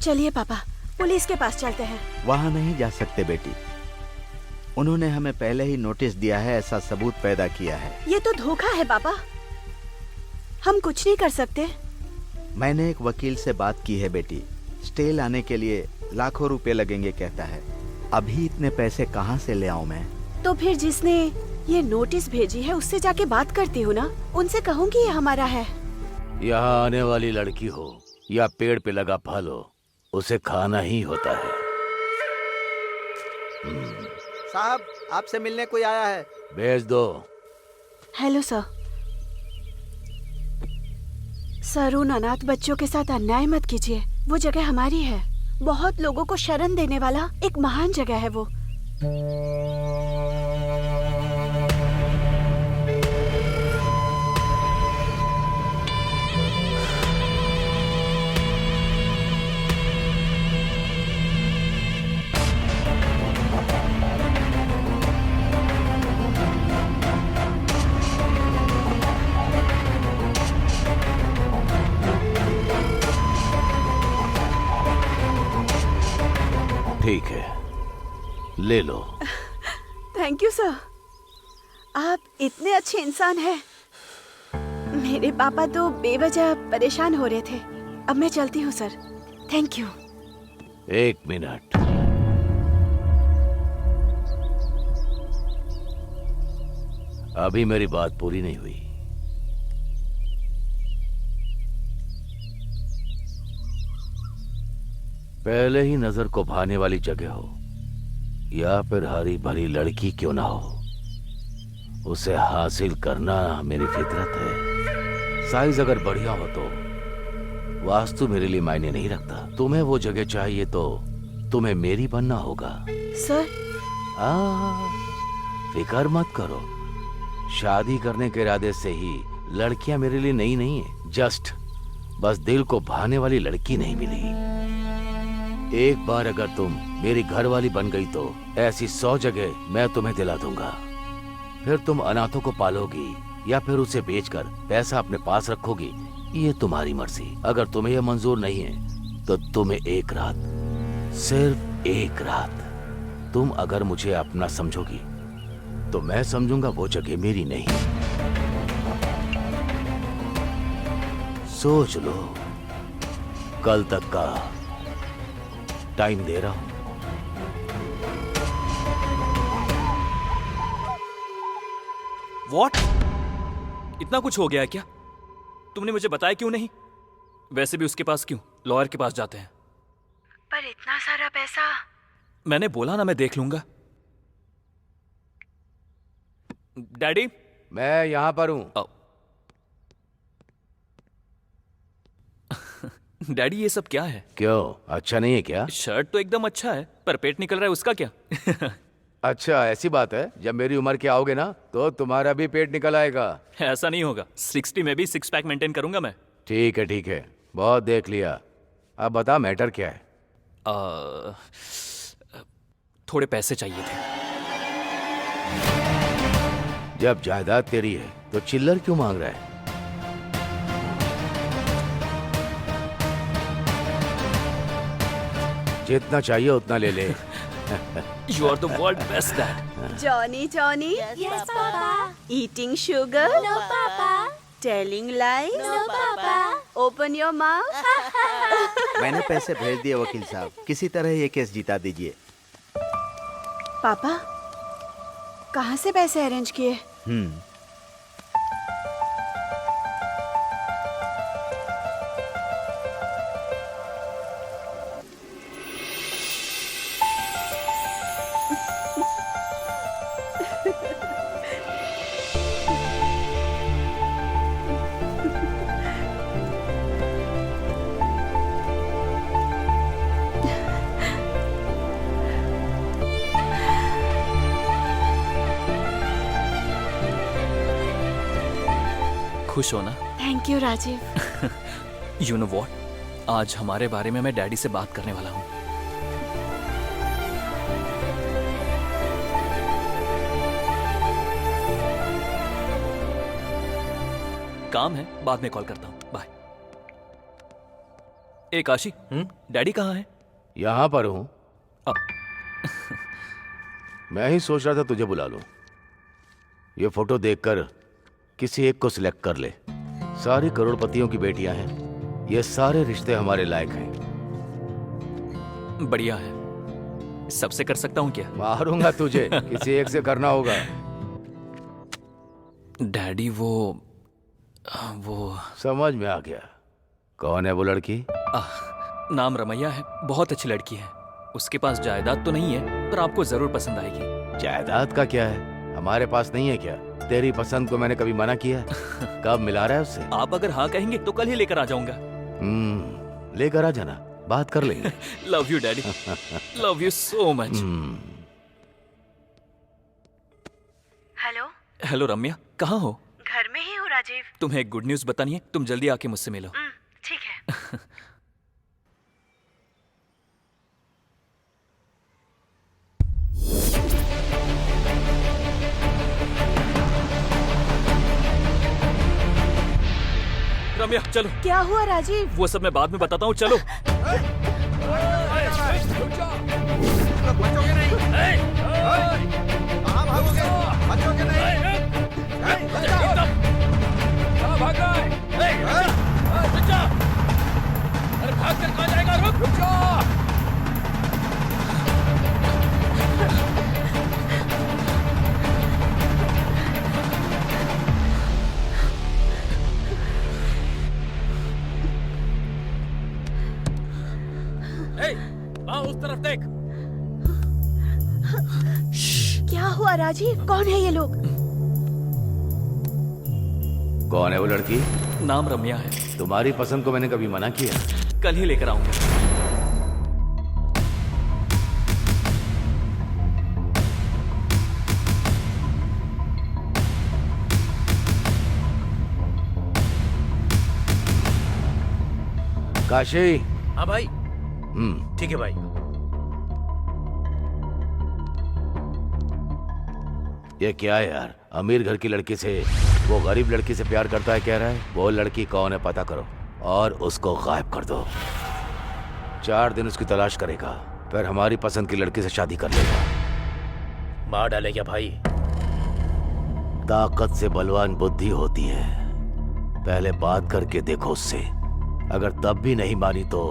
चलिए पापा, पुलिस के पास चलते हैं।
वहाँ नहीं जा सकते बेटी, उन्होंने हमें पहले ही नोटिस दिया है, ऐसा सबूत पैदा किया है।
ये तो धोखा है पापा, हम कुछ नहीं कर सकते।
मैंने एक वकील से बात की है बेटी, स्टे लाने के लिए लाखों रुपए लगेंगे कहता है। अभी इतने पैसे कहाँ से ले आऊं मैं?
तो फिर जिसने ये नोटिस भेजी है उससे जाके बात करती हूँ ना, उनसे कहूँगी ये हमारा है।
यहाँ आने वाली लड़की हो या पेड़ पे लगा फल हो, उसे खाना ही होता है।
साहब, आपसे मिलने कोई आया है।
भेज दो।
Hello sir. सर, उन अनाथ बच्चों के साथ अन्याय मत कीजिए। वो जगह हमारी है। बहुत लोगों को शरण देने वाला एक महान जगह है वो।
ठीक है, ले लो।
थैंक यू सर, आप इतने अच्छे इंसान हैं। मेरे पापा तो बेवजह परेशान हो रहे थे। अब मैं चलती हूँ सर। Thank you.
एक मिनट, अभी मेरी बात पूरी नहीं हुई। पहले ही नजर को भाने वाली जगह हो या फिर हरी भरी लड़की क्यों ना हो, उसे हासिल करना मेरी फितरत है। साइज अगर बढ़िया हो तो वास्तु मेरे लिए मायने नहीं रखता। तुम्हें वो जगह चाहिए तो तुम्हें मेरी बनना होगा।
सर
फिक्र मत करो, शादी करने के इरादे से ही लड़कियां मेरे लिए नई नहीं है। जस्ट बस दिल को भाने वाली लड़की नहीं मिली। एक बार अगर तुम मेरी घरवाली बन गई तो ऐसी 100 जगह मैं तुम्हें दिला दूंगा। फिर तुम अनाथों को पालोगी या फिर उसे बेचकर पैसा अपने पास रखोगी, ये तुम्हारी मर्जी। अगर तुम्हें यह मंजूर नहीं है तो तुम्हें एक रात, सिर्फ एक रात, तुम अगर मुझे अपना समझोगी तो मैं समझूंगा वो जगह मेरी नहीं। सोच लो, कल तक का टाइम दे रहा हूं।
What? इतना कुछ हो गया है क्या? तुमने मुझे बताया क्यों नहीं? वैसे भी उसके पास क्यों? लॉयर के पास जाते हैं।
पर इतना सारा पैसा।
मैंने बोला ना मैं देख लूंगा। डैडी,
मैं यहां पर हूं।
डैडी ये सब क्या है?
क्यों, अच्छा नहीं है क्या?
शर्ट तो एकदम अच्छा है, पर पेट निकल रहा है, उसका क्या?
अच्छा, ऐसी बात है। जब मेरी उम्र के आओगे ना तो तुम्हारा भी पेट निकल आएगा।
ऐसा नहीं होगा। 60 में भी 6 पैक मेंटेन करूंगा मैं।
ठीक है ठीक है, बहुत देख लिया। अब बता मैटर क्या है?
थोड़े पैसे चाहिए थे।
जब जायदाद तेरी है तो चिल्लर क्यों मांग रहा है? जितना चाहिए उतना ले ले।
You are the world best dad.
Johnny, Johnny.
Yes, Papa.
Eating sugar?
No, Papa.
Telling lies?
No, Papa.
Open your mouth.
मैंने पैसे भेज दिए वकील साहब, किसी तरह ये केस जीता दीजिए।
पापा, कहाँ से पैसे अरेंज किए?
खुश हो ना?
Thank you Rajiv.
You know what? आज हमारे बारे में मैं डैडी से बात करने वाला हूँ। काम है, बाद में कॉल करता हूँ। बाय। ए काशी, डैडी कहाँ है?
यहां पर हूं। मैं ही सोच रहा था तुझे बुला लूं। ये फोटो देखकर किसी एक को सिलेक्ट कर ले। सारी करोड़पतियों की बेटियां हैं, ये सारे रिश्ते हमारे लायक हैं।
बढ़िया है। सबसे कर सकता हूँ क्या?
मारूंगा तुझे, किसी एक से करना होगा।
डैडी वो
समझ में आ गया। कौन है वो लड़की?
नाम रमैया है, बहुत अच्छी लड़की है। उसके पास जायदाद तो नहीं है, पर आपको जरूर पसंद आएगी।
जायदाद का क्या है, हमारे पास नहीं है क्या? तेरी पसंद को मैंने कभी मना किया? कब मिला रहा है उससे?
आप अगर हाँ कहेंगे तो कल ही लेकर आ जाऊंगा।
लेकर आ जाना, बात कर लेंगे।
Love you daddy, love you so much.
Hello.
Hello Ramya, कहाँ हो?
घर में ही हूँ राजीव।
तुम्हें एक गुड न्यूज बतानी है, तुम जल्दी आके मुझसे मिलो।
ठीक है।
रम्या चलो।
क्या हुआ राजीव?
वो सब मैं बाद में बताता हूँ, चलो।
कहाँ भागोगे? बचोगे नहीं।
भाग गए। रुक जा। अरे भाग कर कहाँ जाएगा? रुक जा।
उस तरफ देख।
क्या हुआ राजीव? कौन है ये लोग?
कौन है वो लड़की?
नाम रम्या है।
तुम्हारी पसंद को मैंने कभी मना किया?
कल ही लेकर आऊंगा।
काशी।
हाँ भाई। ठीक है भाई।
ये क्या है यार? अमीर घर की लड़की से वो गरीब लड़की से प्यार करता है कह रहा है। वो लड़की कौन है पता करो और उसको गायब कर दो। 4 दिन उसकी तलाश करेगा, फिर हमारी पसंद की लड़की से शादी कर लेगा।
मार डालेगा भाई।
ताकत से बलवान बुद्धि होती है। पहले बात करके देखो उससे। अगर तब भी नहीं मानी तो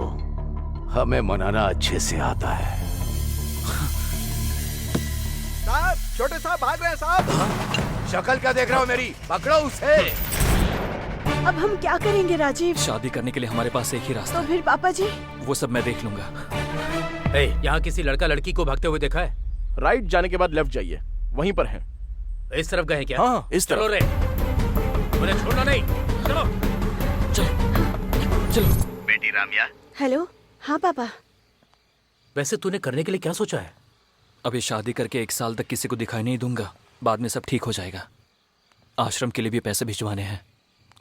हमें मनाना अच्छे से आता है।
साहब, छोटे साहब भाग रहे हैं साहब।
शक्ल क्या देख रहा हो मेरी? पकड़ो उसे।
अब हम क्या करेंगे राजीव?
शादी करने के लिए हमारे पास एक ही रास्ता
तो फिर पापा जी?
वो सब मैं देख लूंगा।
यहाँ किसी लड़का लड़की को भागते हुए देखा है?
राइट जाने के बाद लेफ्ट जाइए, वहीं पर है।
इस तरफ गए क्या?
हाँ, इस तरफ।
चलो रे, मुझे छोड़ना नहीं। चलो
चलो चलो।
बेटी रामिया।
हेलो। हाँ पापा।
वैसे तूने करने के लिए क्या सोचा है?
अभी शादी करके 1 साल तक किसी को दिखाई नहीं दूंगा, बाद में सब ठीक हो जाएगा। आश्रम के लिए भी पैसे भिजवाने हैं,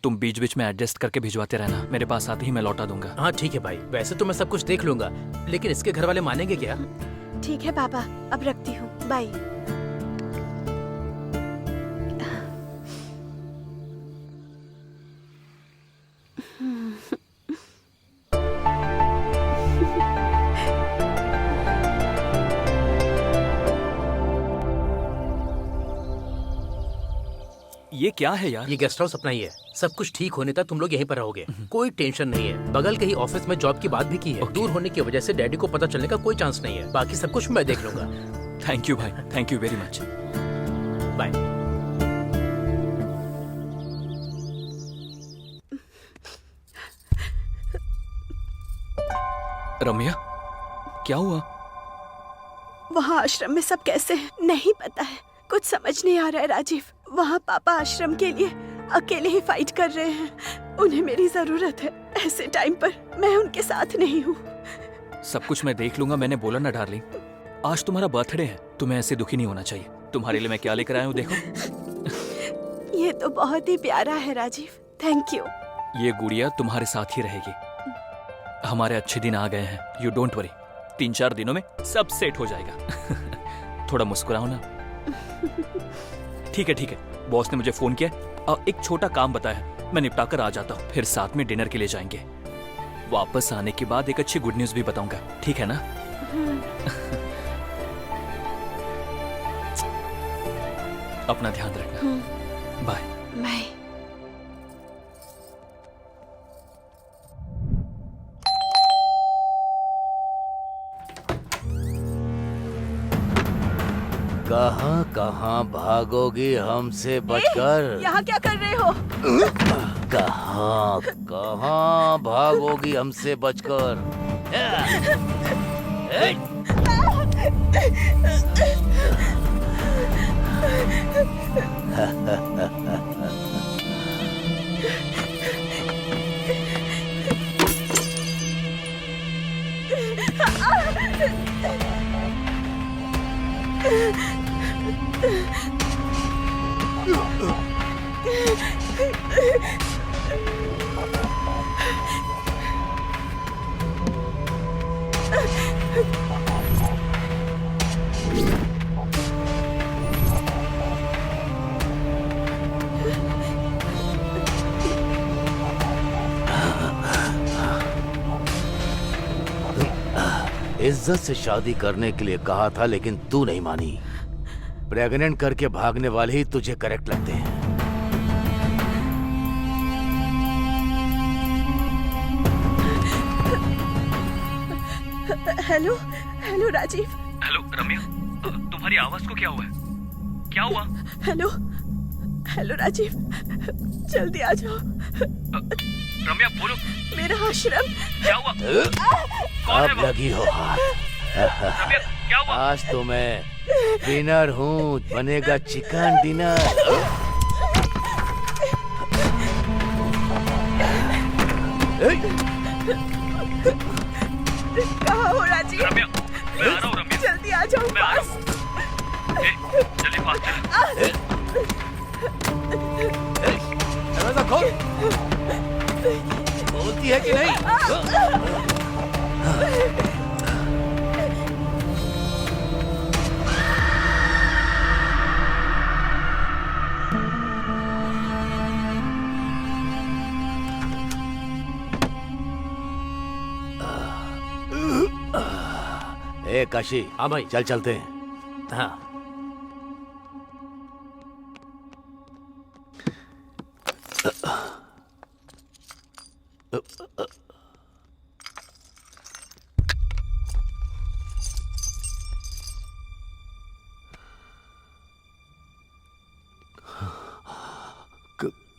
तुम बीच बीच में एडजस्ट करके भिजवाते रहना, मेरे पास आते ही मैं लौटा दूंगा।
हाँ ठीक है भाई, वैसे तो मैं सब कुछ देख लूंगा, लेकिन इसके घर वाले मानेंगे क्या?
ठीक है पापा, अब रखती हूँ, बाय।
ये क्या है यार?
ये गेस्ट हाउस अपना ही है। सब कुछ ठीक होने तक तुम लोग यहीं पर रहोगे, कोई टेंशन नहीं है। बगल के ही ऑफिस में जॉब की बात भी की है। दूर होने की वजह से डैडी को पता चलने का कोई चांस नहीं है। बाकी सब कुछ मैं देख लूंगा।
थैंक यू भाई, thank you very much.
Bye.
Ramya, क्या हुआ?
वहाँ आश्रम में सब कैसे हैं? नहीं पता है, कुछ समझ नहीं आ रहा है राजीव। वहाँ पापा आश्रम के लिए अकेले ही फाइट कर रहे हैं। उन्हें मेरी जरूरत है। ऐसे टाइम पर मैं उनके साथ नहीं हूँ।
सब कुछ मैं देख लूंगा, मैंने बोला ना डार्लिंग। आज तुम्हारा बर्थडे है, तुम्हें ऐसे दुखी नहीं होना चाहिए। तुम्हारे लिए मैं क्या लेकर आया हूँ देखो।
ये तो बहुत ही प्यारा है राजीव, थैंक यू।
ये गुड़िया तुम्हारे साथ ही रहेगी। हमारे अच्छे दिन आ गए हैं, यू डोंट वरी। 3-4 दिनों में सब सेट हो जाएगा। थोड़ा मुस्कुराओ ना। ठीक है ठीक है, बॉस ने मुझे फोन किया और एक छोटा काम बताया, मैं निपटा कर आ जाता हूँ, फिर साथ में डिनर के लिए जाएंगे। वापस आने के बाद एक अच्छी गुड न्यूज भी बताऊंगा, ठीक है ना? अपना ध्यान रखना। Bye
bye.
कहाँ कहाँ भागोगी हमसे बचकर?
यहाँ क्या कर रहे हो?
कहाँ कहाँ भागोगी हमसे बचकर? इज्जत से शादी करने के लिए कहा था, लेकिन तू नहीं मानी। प्रेग्नेंट करके भागने वाले ही तुझे करेक्ट लगते हैं।
Hello hello Rajiv.
Hello Ramya, तुम्हारी आवाज को क्या हुआ है? क्या हुआ?
हेलो हेलो राजीव, जल्दी आ जाओ।
रम्या बोलो,
मेरा आश्रम।
क्या हुआ? कौन है
अब
वो?
लगी हो हाथ।
रम्या क्या हुआ?
आज तो मैं डिनर हूँ, बनेगा चिकन डिनर।
कहाँ हो राजीव?
रम्या मैं आ रहा हूँ। रम्या
जल्दी आ जाओ
मैं आ रहा
पास।
हूँ। जल्दी पास चल।
दरवाजा खोल। बोलती है कि नहीं? ए काशी।
हाँ भाई।
चल चलते हैं।
हाँ।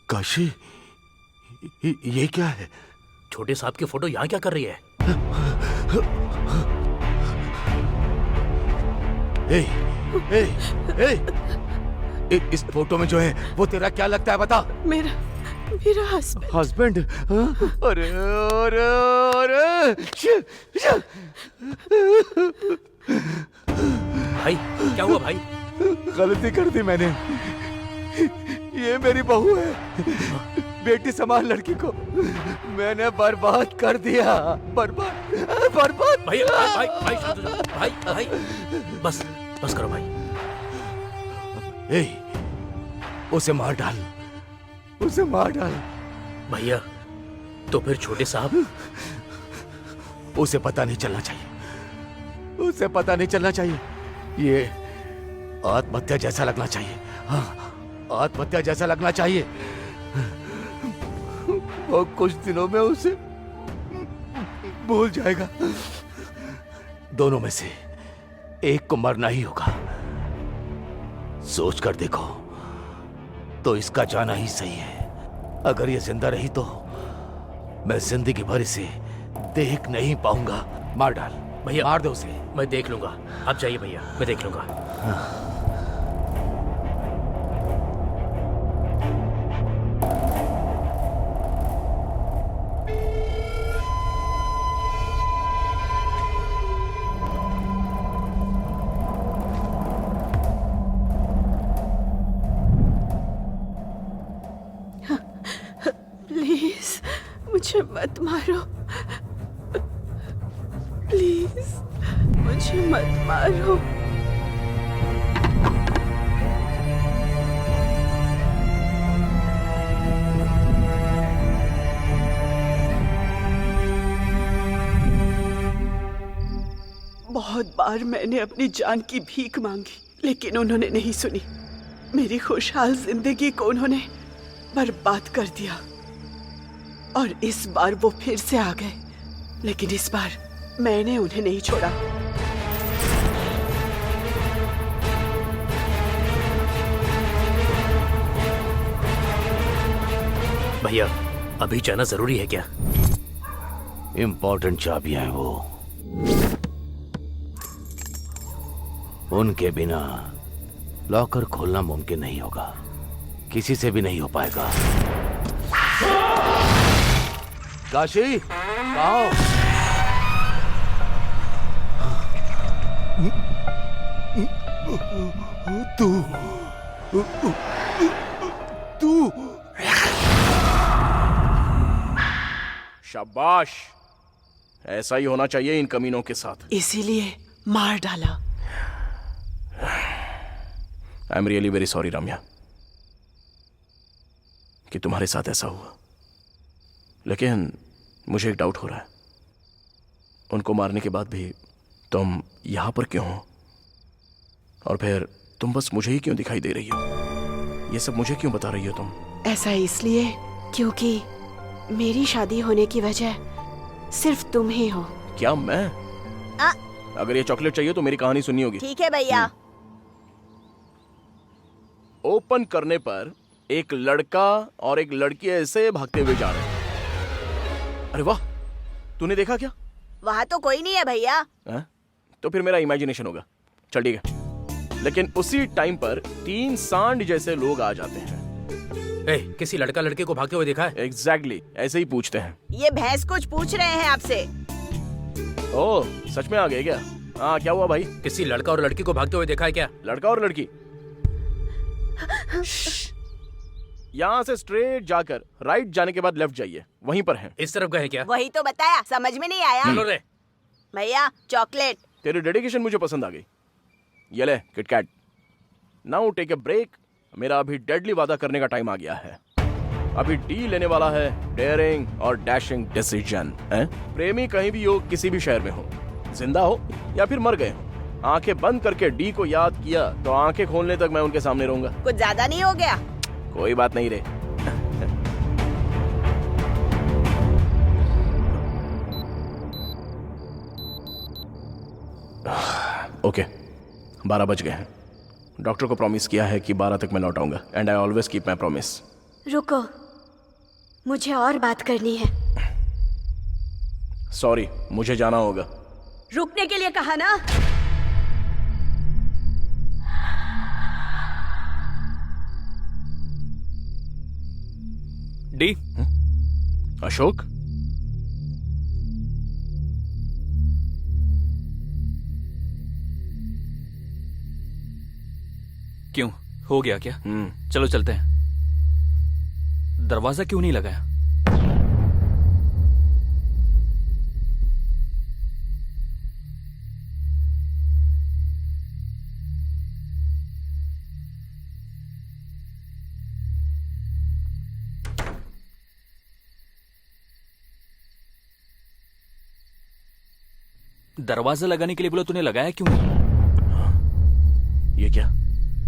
काशी, ये क्या है?
छोटे साहब की फोटो यहाँ क्या कर रही है?
ए, ए, ए, इस फोटो में जो है वो तेरा क्या लगता है बता?
मेरा हस्बैंड।
हस्बैंड? अरे अरे अरे
भाई क्या हुआ भाई?
गलती कर दी मैंने। ये मेरी बहू है, बेटी समान लड़की को मैंने बर्बाद कर दिया। बर्बाद बर्बाद।
भाई भाई भाई शांत हो जाओ। भाई भाई बस बस करो भाई।
ए, उसे मार डाल, उसे मार डाल।
भैया तो फिर छोटे साहब?
उसे पता नहीं चलना चाहिए, उसे पता नहीं चलना चाहिए। ये आत्महत्या जैसा लगना चाहिए। हाँ, आत्महत्या जैसा लगना चाहिए। वो कुछ दिनों में उसे भूल जाएगा। दोनों में से एक को मरना ही होगा। सोच कर देखो तो इसका जाना ही सही है। अगर ये जिंदा रही तो मैं जिंदगी भर इसे देख नहीं पाऊंगा। मार डाल
भैया,
मार दो उसे।
मैं देख लूंगा, आप जाइए भैया, मैं देख लूंगा।
प्लीज मुझे मत मारो, प्लीज मुझे मत मारो। बहुत बार मैंने अपनी जान की भीख मांगी, लेकिन उन्होंने नहीं सुनी। मेरी खुशहाल जिंदगी को उन्होंने बर्बाद कर दिया। और इस बार वो फिर से आ गए, लेकिन इस बार मैंने उन्हें नहीं छोड़ा।
भैया अभी जाना जरूरी है क्या?
इंपॉर्टेंट चाबियां हैं वो, उनके बिना लॉकर खोलना मुमकिन नहीं होगा, किसी से भी नहीं हो पाएगा। काशी, कहाँ हो? तू
शाबाश, ऐसा ही होना चाहिए इन कमीनों के साथ।
इसीलिए मार डाला।
I am really very sorry Ramya कि तुम्हारे साथ ऐसा हुआ, लेकिन मुझे एक डाउट हो रहा है। उनको मारने के बाद भी तुम यहाँ पर क्यों हो? और फिर तुम बस मुझे ही क्यों दिखाई दे रही हो? ये सब मुझे क्यों बता रही हो तुम?
ऐसा इसलिए क्योंकि मेरी शादी होने की वजह सिर्फ तुम ही हो।
क्या मैं? अगर ये चॉकलेट चाहिए तो मेरी कहानी सुननी होगी।
ठीक है भैया।
ओपन करने पर एक लड़का और एक लड़की ऐसे भागते हुए जा रहे हैं। अरे वाह, तूने देखा क्या?
वहाँ तो कोई नहीं है भैया।
तो फिर मेरा इमेजिनेशन होगा। चल ठीक है। लेकिन उसी टाइम पर 3 सांड जैसे लोग आ जाते हैं।
किसी लड़का लड़के को भागते हुए देखा है?
एग्जैक्टली, ऐसे ही पूछते हैं।
ये भैंस कुछ पूछ रहे हैं आपसे।
ओह, सच में आ गए क्या? हाँ, क्या हुआ भाई?
किसी लड़का और लड़की को भागते हुए देखा है क्या?
लड़का और लड़की? यहाँ से स्ट्रेट जाकर राइट जाने के बाद लेफ्ट जाइए, वहीं पर हैं।
इस तरफ गए क्या?
वही तो बताया, समझ में नहीं आया।
चलो रे।
भैया चॉकलेट।
तेरी डेडिकेशन मुझे पसंद आ गई। ये ले KitKat. Now take a break. मेरा अभी डेडली वादा करने का टाइम आ गया है। अभी डी लेने वाला है डेयरिंग और डैशिंग डिसीजन। प्रेमी कहीं भी हो, किसी भी शहर में हो, जिंदा हो या फिर मर गए हो, आंखें बंद करके डी को याद किया तो आंखें खोलने तक मैं उनके सामने रहूंगा।
कुछ ज्यादा नहीं हो गया?
कोई बात नहीं रे। ओके, 12 बज गए हैं। डॉक्टर को प्रॉमिस किया है कि 12 तक मैं लौट आऊंगा and I always keep my promise.
रुको, मुझे और बात करनी है।
सॉरी, मुझे जाना होगा।
रुकने के लिए कहा ना।
डी।
अशोक,
क्यों, हो गया क्या? चलो चलते हैं। दरवाजा क्यों नहीं लगाया? दरवाजा लगाने के लिए बोला, तूने लगाया क्यों नहीं?
ये क्या?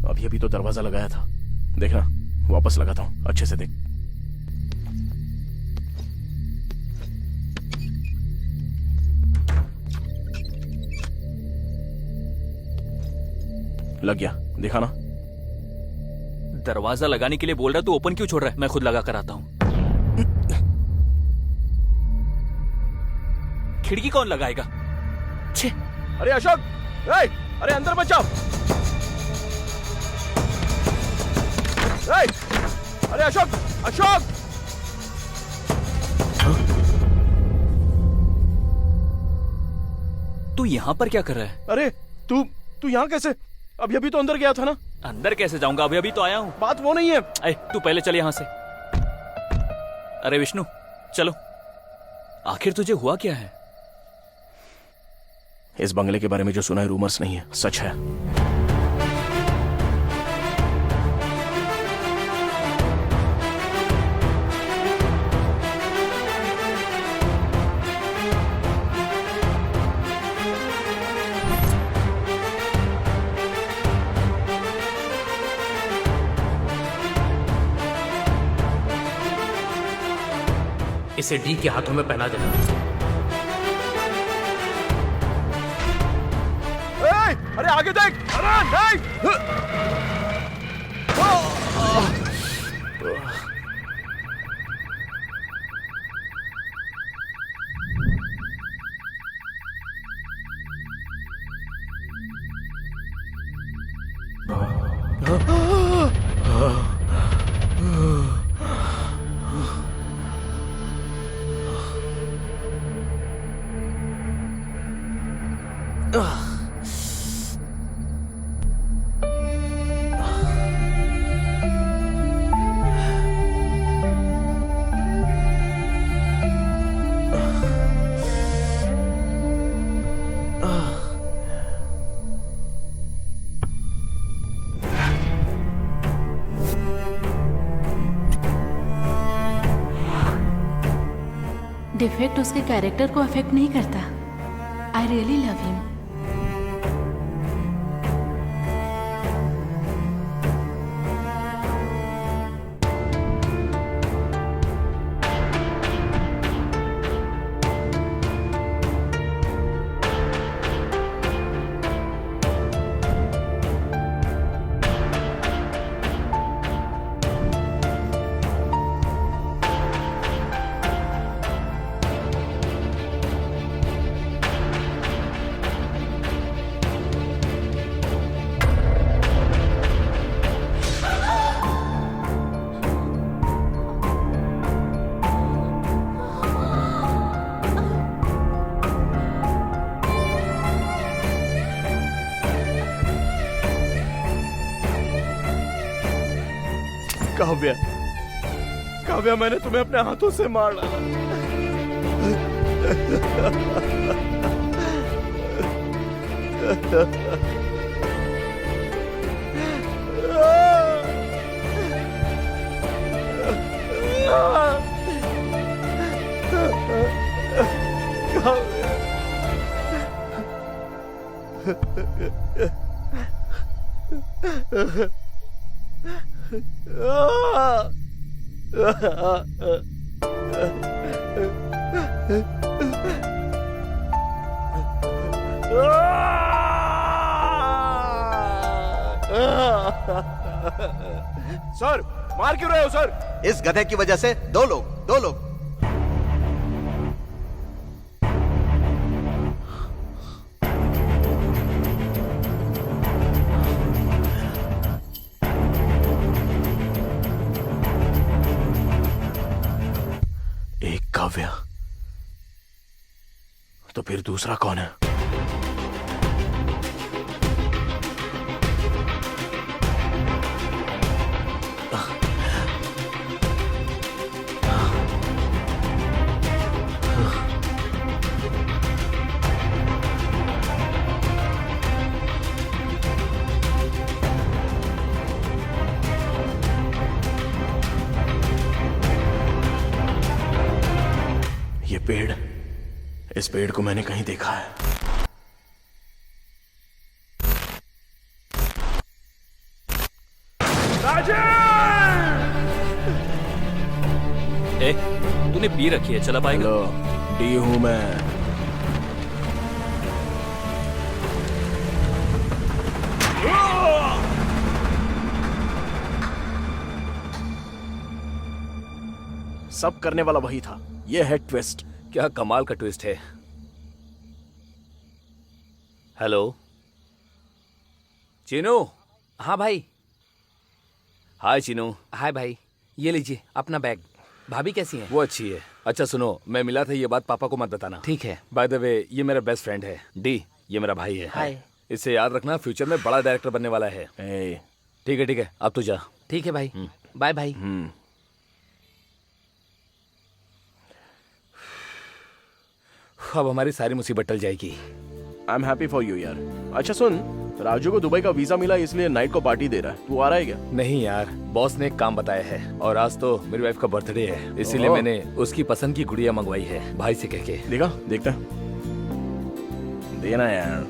अभी अभी तो दरवाजा लगाया था। देखना, वापस लगाता हूं, अच्छे से देख। लग गया, देखा ना?
दरवाजा लगाने के लिए बोल रहा है, तू ओपन क्यों छोड़ रहा है? मैं खुद लगा कर आता हूं। खिड़की कौन लगाएगा? छे।
अरे अशोक, अरे अंदर मत जाओ। अरे अशोक, अशोक!
तू यहाँ पर क्या कर रहा है?
अरे तू यहाँ कैसे? अभी अभी तो अंदर गया था ना।
अंदर कैसे जाऊंगा? अभी अभी तो आया हूँ।
बात वो नहीं है।
तू पहले चल यहाँ से। अरे विष्णु, चलो। आखिर तुझे हुआ क्या है?
इस बंगले के बारे में जो सुना है रूमर्स नहीं है, सच है।
इसे डी के हाथों में पहना देना।
अरे आगे देख! अरे देख!
डिफेक्ट उसके कैरेक्टर को अफेक्ट नहीं करता। I really love him.
Kavya, Kavya, मैंने तुम्हें अपने हाथों से मार डाला।
सर, मार क्यों रहे हो सर? इस गधे की वजह से दो लोग।
एक काव्या, तो फिर दूसरा कौन है? ये पेड़, इस पेड़ को मैंने कहीं देखा है।
ए, तूने पी रखी है, चला पाएगा?
हेलो, डी हूं मैं। सब करने वाला वही था। ये है ट्विस्ट।
क्या कमाल का ट्विस्ट है। हेलो चीनू।
हाँ भाई।
हाय चीनू।
हाय भाई, ये लीजिए अपना बैग। भाभी कैसी हैं?
वो अच्छी है। अच्छा सुनो, मैं मिला था, ये बात पापा को मत बताना।
ठीक है।
बाय द वे, ये मेरा बेस्ट फ्रेंड है डी। ये मेरा भाई है।
हाय।
इससे याद रखना, फ्यूचर में बड़ा डायरेक्टर बनने वाला है। ठीक है, अब तू जा।
ठीक है भाई, बाय भाई।
अब हमारी सारी मुसीबत टल जाएगी।
I am happy for you यार। अच्छा सुन, राजू को दुबई का वीजा मिला, इसलिए नाइट को पार्टी दे रहा है। तू आ रहा है क्या?
नहीं यार, बॉस ने एक काम बताया है और आज तो मेरी वाइफ का बर्थडे है, इसीलिए
ओह।
मैंने उसकी पसंद की गुड़िया मंगवाई है भाई से कह के।
देखता है। देना यार।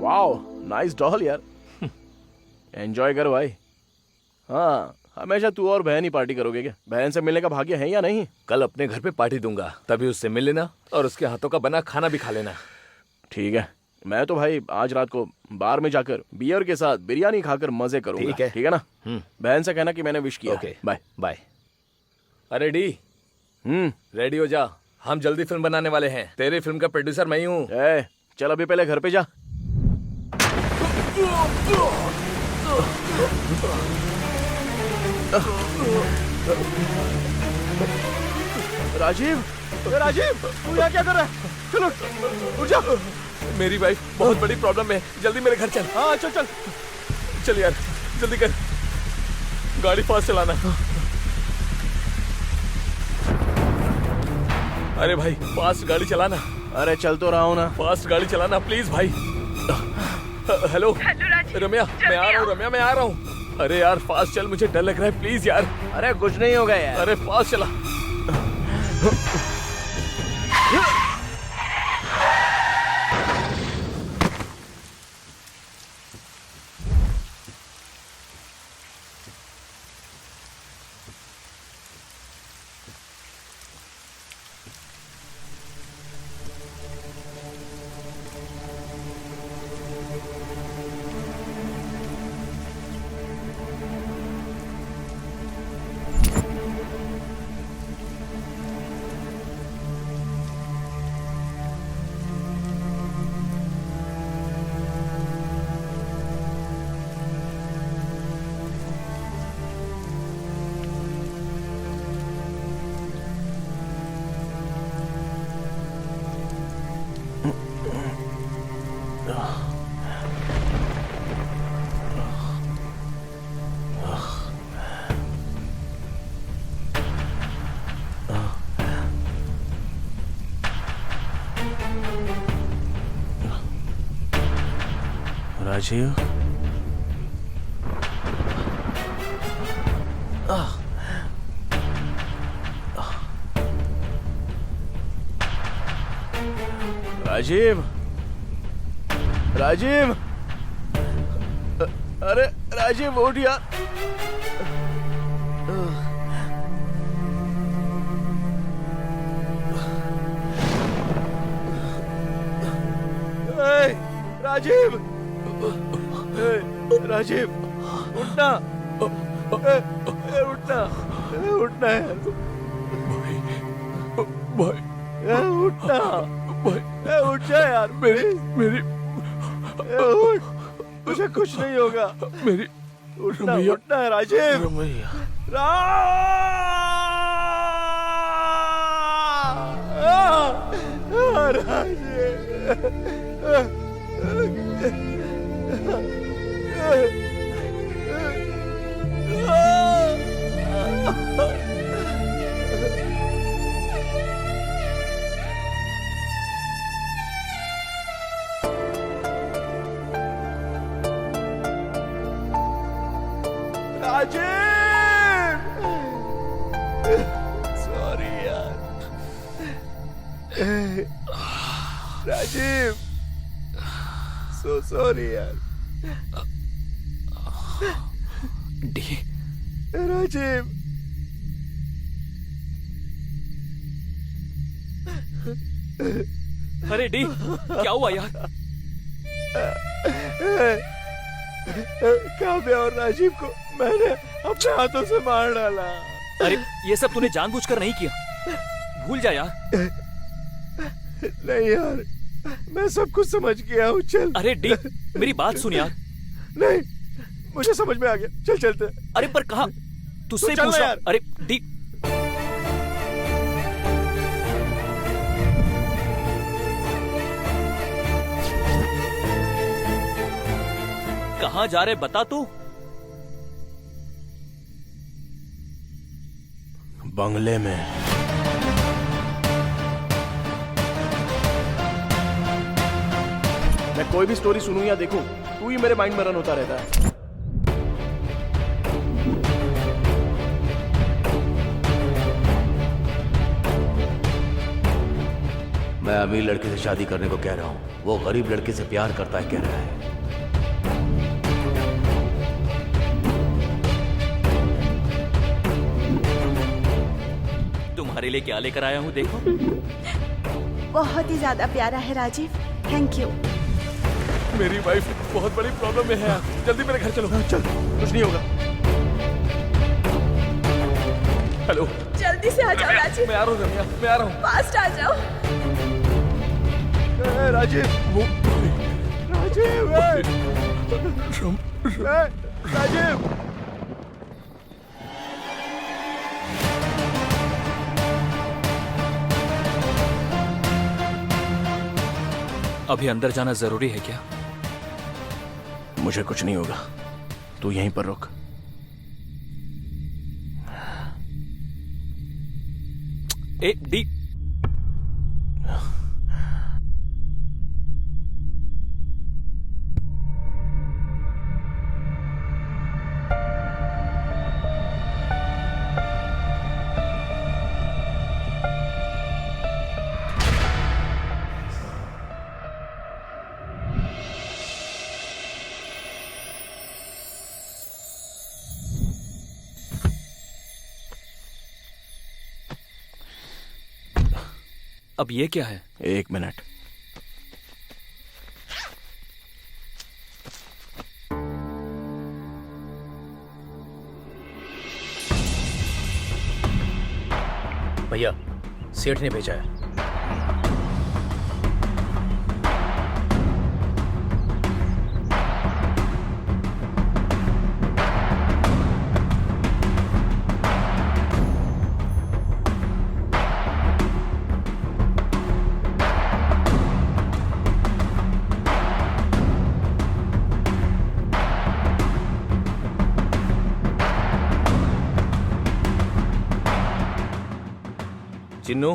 वाओ, नाइस डॉल यार। एंजॉय कर भाई। हाँ, हमेशा तू और बहन ही पार्टी करोगे क्या? बहन से मिलने का भाग्य है या नहीं?
कल अपने घर पे पार्टी दूंगा, तभी उससे मिल लेना और उसके हाथों का बना खाना भी खा लेना।
ठीक है, मैं तो भाई आज रात को बार में जाकर बियर के साथ बिरयानी खाकर मजे करूंगा। ठीक है ना? बहन से कहना कि मैंने विश किया।
Okay,
bye
bye. अरे डी, रेडी हो जा, हम जल्दी फिल्म बनाने वाले हैं। तेरी फिल्म का प्रोड्यूसर मैं ही हूँ।
चल अभी पहले घर पे जा। राजीव, तू यहाँ क्या कर रहा है? चलो उठ जा।
मेरी वाइफ बहुत बड़ी प्रॉब्लम में, जल्दी मेरे घर चल।
हाँ चल
चल यार, जल्दी कर, गाड़ी फास्ट चलाना। अरे भाई, फास्ट गाड़ी चलाना।
अरे चल तो रहा हूँ ना।
फास्ट गाड़ी चलाना प्लीज भाई। हेलो रम्या, मैं आ रहा हूँ। अरे यार फास्ट चल, मुझे डर लग रहा है, प्लीज यार।
अरे कुछ नहीं होगा यार।
अरे फास्ट चला।
राजीव, राजीव, राजीव, अरे राजीव उठ यार। राजीव, राजीव उठना, उठना, उठना है भाई, उठना भाई, उठ जा यार। मेरी उठ, तुझे कुछ नहीं होगा। मेरी उठना, उठना है राजीव। सॉरी यार राजीव, सो सॉरी यार।
डी,
राजीव,
अरे डी, क्या हुआ यार?
काव्य और राजीव को मैंने अपने हाथों से मार डाला।
अरे ये सब तूने जानबूझकर नहीं किया, भूल जा यार।
नहीं यार, मैं सब कुछ समझ गया हूँ। चल।
अरे डी, मेरी बात सुन यार।
नहीं, मुझे समझ में आ गया। चल चलते।
अरे पर कहाँ, तुझसे
चल
पूछ रहा।
यार।
अरे डी, कहाँ जा रहे बता तू।
बंगले में। मैं कोई भी स्टोरी सुनूं या देखूं, तू ही मेरे माइंड में रन होता रहता है।
मैं अमीर लड़के से शादी करने को कह रहा हूँ, वो गरीब लड़के से प्यार करता है कह रहा है।
तुम्हारे लिए क्या लेकर आया हूँ देखो।
बहुत ही ज्यादा प्यारा है राजीव, थैंक यू।
मेरी वाइफ बहुत बड़ी प्रॉब्लम में है यार, जल्दी मेरे घर चलो।
चल, कुछ नहीं होगा।
हेलो,
जल्दी से आ जाओ राजीव।
मैं आ रहा हूँ रम्या, मैं आ रहा हूँ।
फास्ट आ जाओ।
राजीव, राजीव, राजीव।
अभी अंदर जाना जरूरी है क्या?
मुझे कुछ नहीं होगा, तू यहीं पर रुक।
ए डी, अब ये क्या है?
1 मिनट।
भैया, सेठ ने भेजा है।
चिन्नू,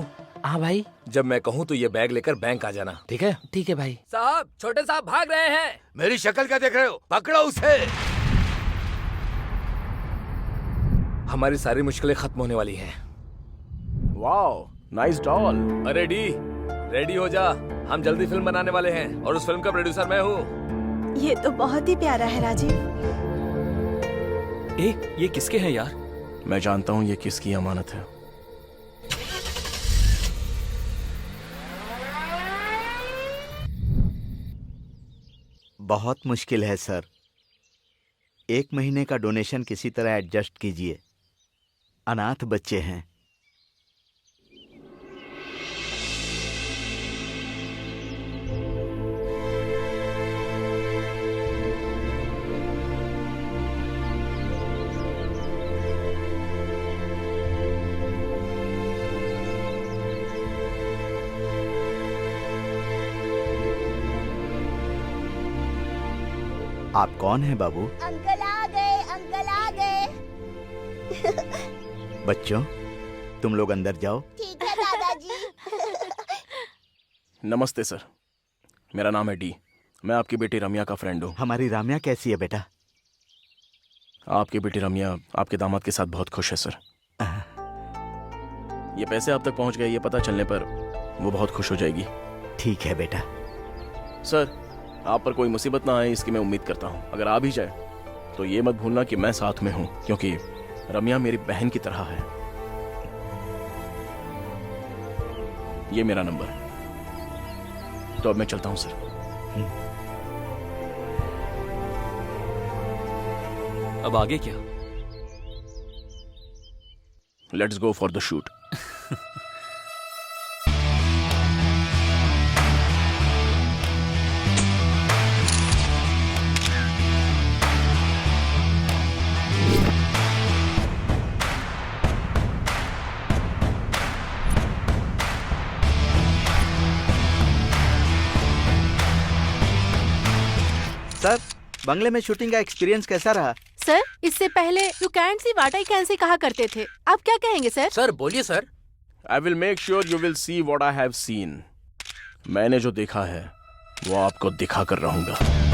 हाँ भाई।
जब मैं कहूँ तो ये बैग लेकर बैंक आ जाना, ठीक है?
ठीक है भाई।
साहब, छोटे साहब भाग रहे हैं।
मेरी शक्ल क्या देख रहे हो? पकड़ो उसे।
हमारी सारी मुश्किलें खत्म होने वाली हैं।
Wow, nice doll.
अरे डी, रेडी हो जा, हम जल्दी फिल्म बनाने वाले हैं और उस फिल्म का प्रोड्यूसर मैं हूँ।
ये तो बहुत ही प्यारा है राजीव।
ये किसके हैं यार?
मैं जानता हूँ ये किसकी अमानत है।
बहुत मुश्किल है सर। 1 महीने का डोनेशन किसी तरह एडजस्ट कीजिए। अनाथ बच्चे हैं। आप कौन हैं बाबू?
अंकल आ गए, अंकल आ गए।
बच्चों, तुम लोग अंदर जाओ।
ठीक है दादाजी।
नमस्ते सर, मेरा नाम है डी। मैं आपकी बेटी रम्या का फ्रेंड हूँ।
हमारी राम्या कैसी है बेटा?
आपकी बेटी रम्या आपके दामाद के साथ बहुत खुश है सर। ये पैसे आप तक पहुँच गए, ये पता चलने पर वो बहुत खुश हो जाएगी।
ठीक है बेटा।
सर, आप पर कोई मुसीबत ना आए इसकी मैं उम्मीद करता हूँ। अगर आ भी जाए तो ये मत भूलना कि मैं साथ में हूँ, क्योंकि रम्या मेरी बहन की तरह है। ये मेरा नंबर है। तो अब मैं चलता हूँ सर।
अब आगे क्या?
Let's go for the shoot.
Sir, बंगले में शूटिंग का एक्सपीरियंस कैसा रहा?
सर, इससे पहले you can see what I can सी कहा करते थे, आप क्या कहेंगे सर?
सर बोलिए sir.
I will make sure you will see what I have scene. मैंने जो देखा है वो आपको दिखा कर रहूंगा।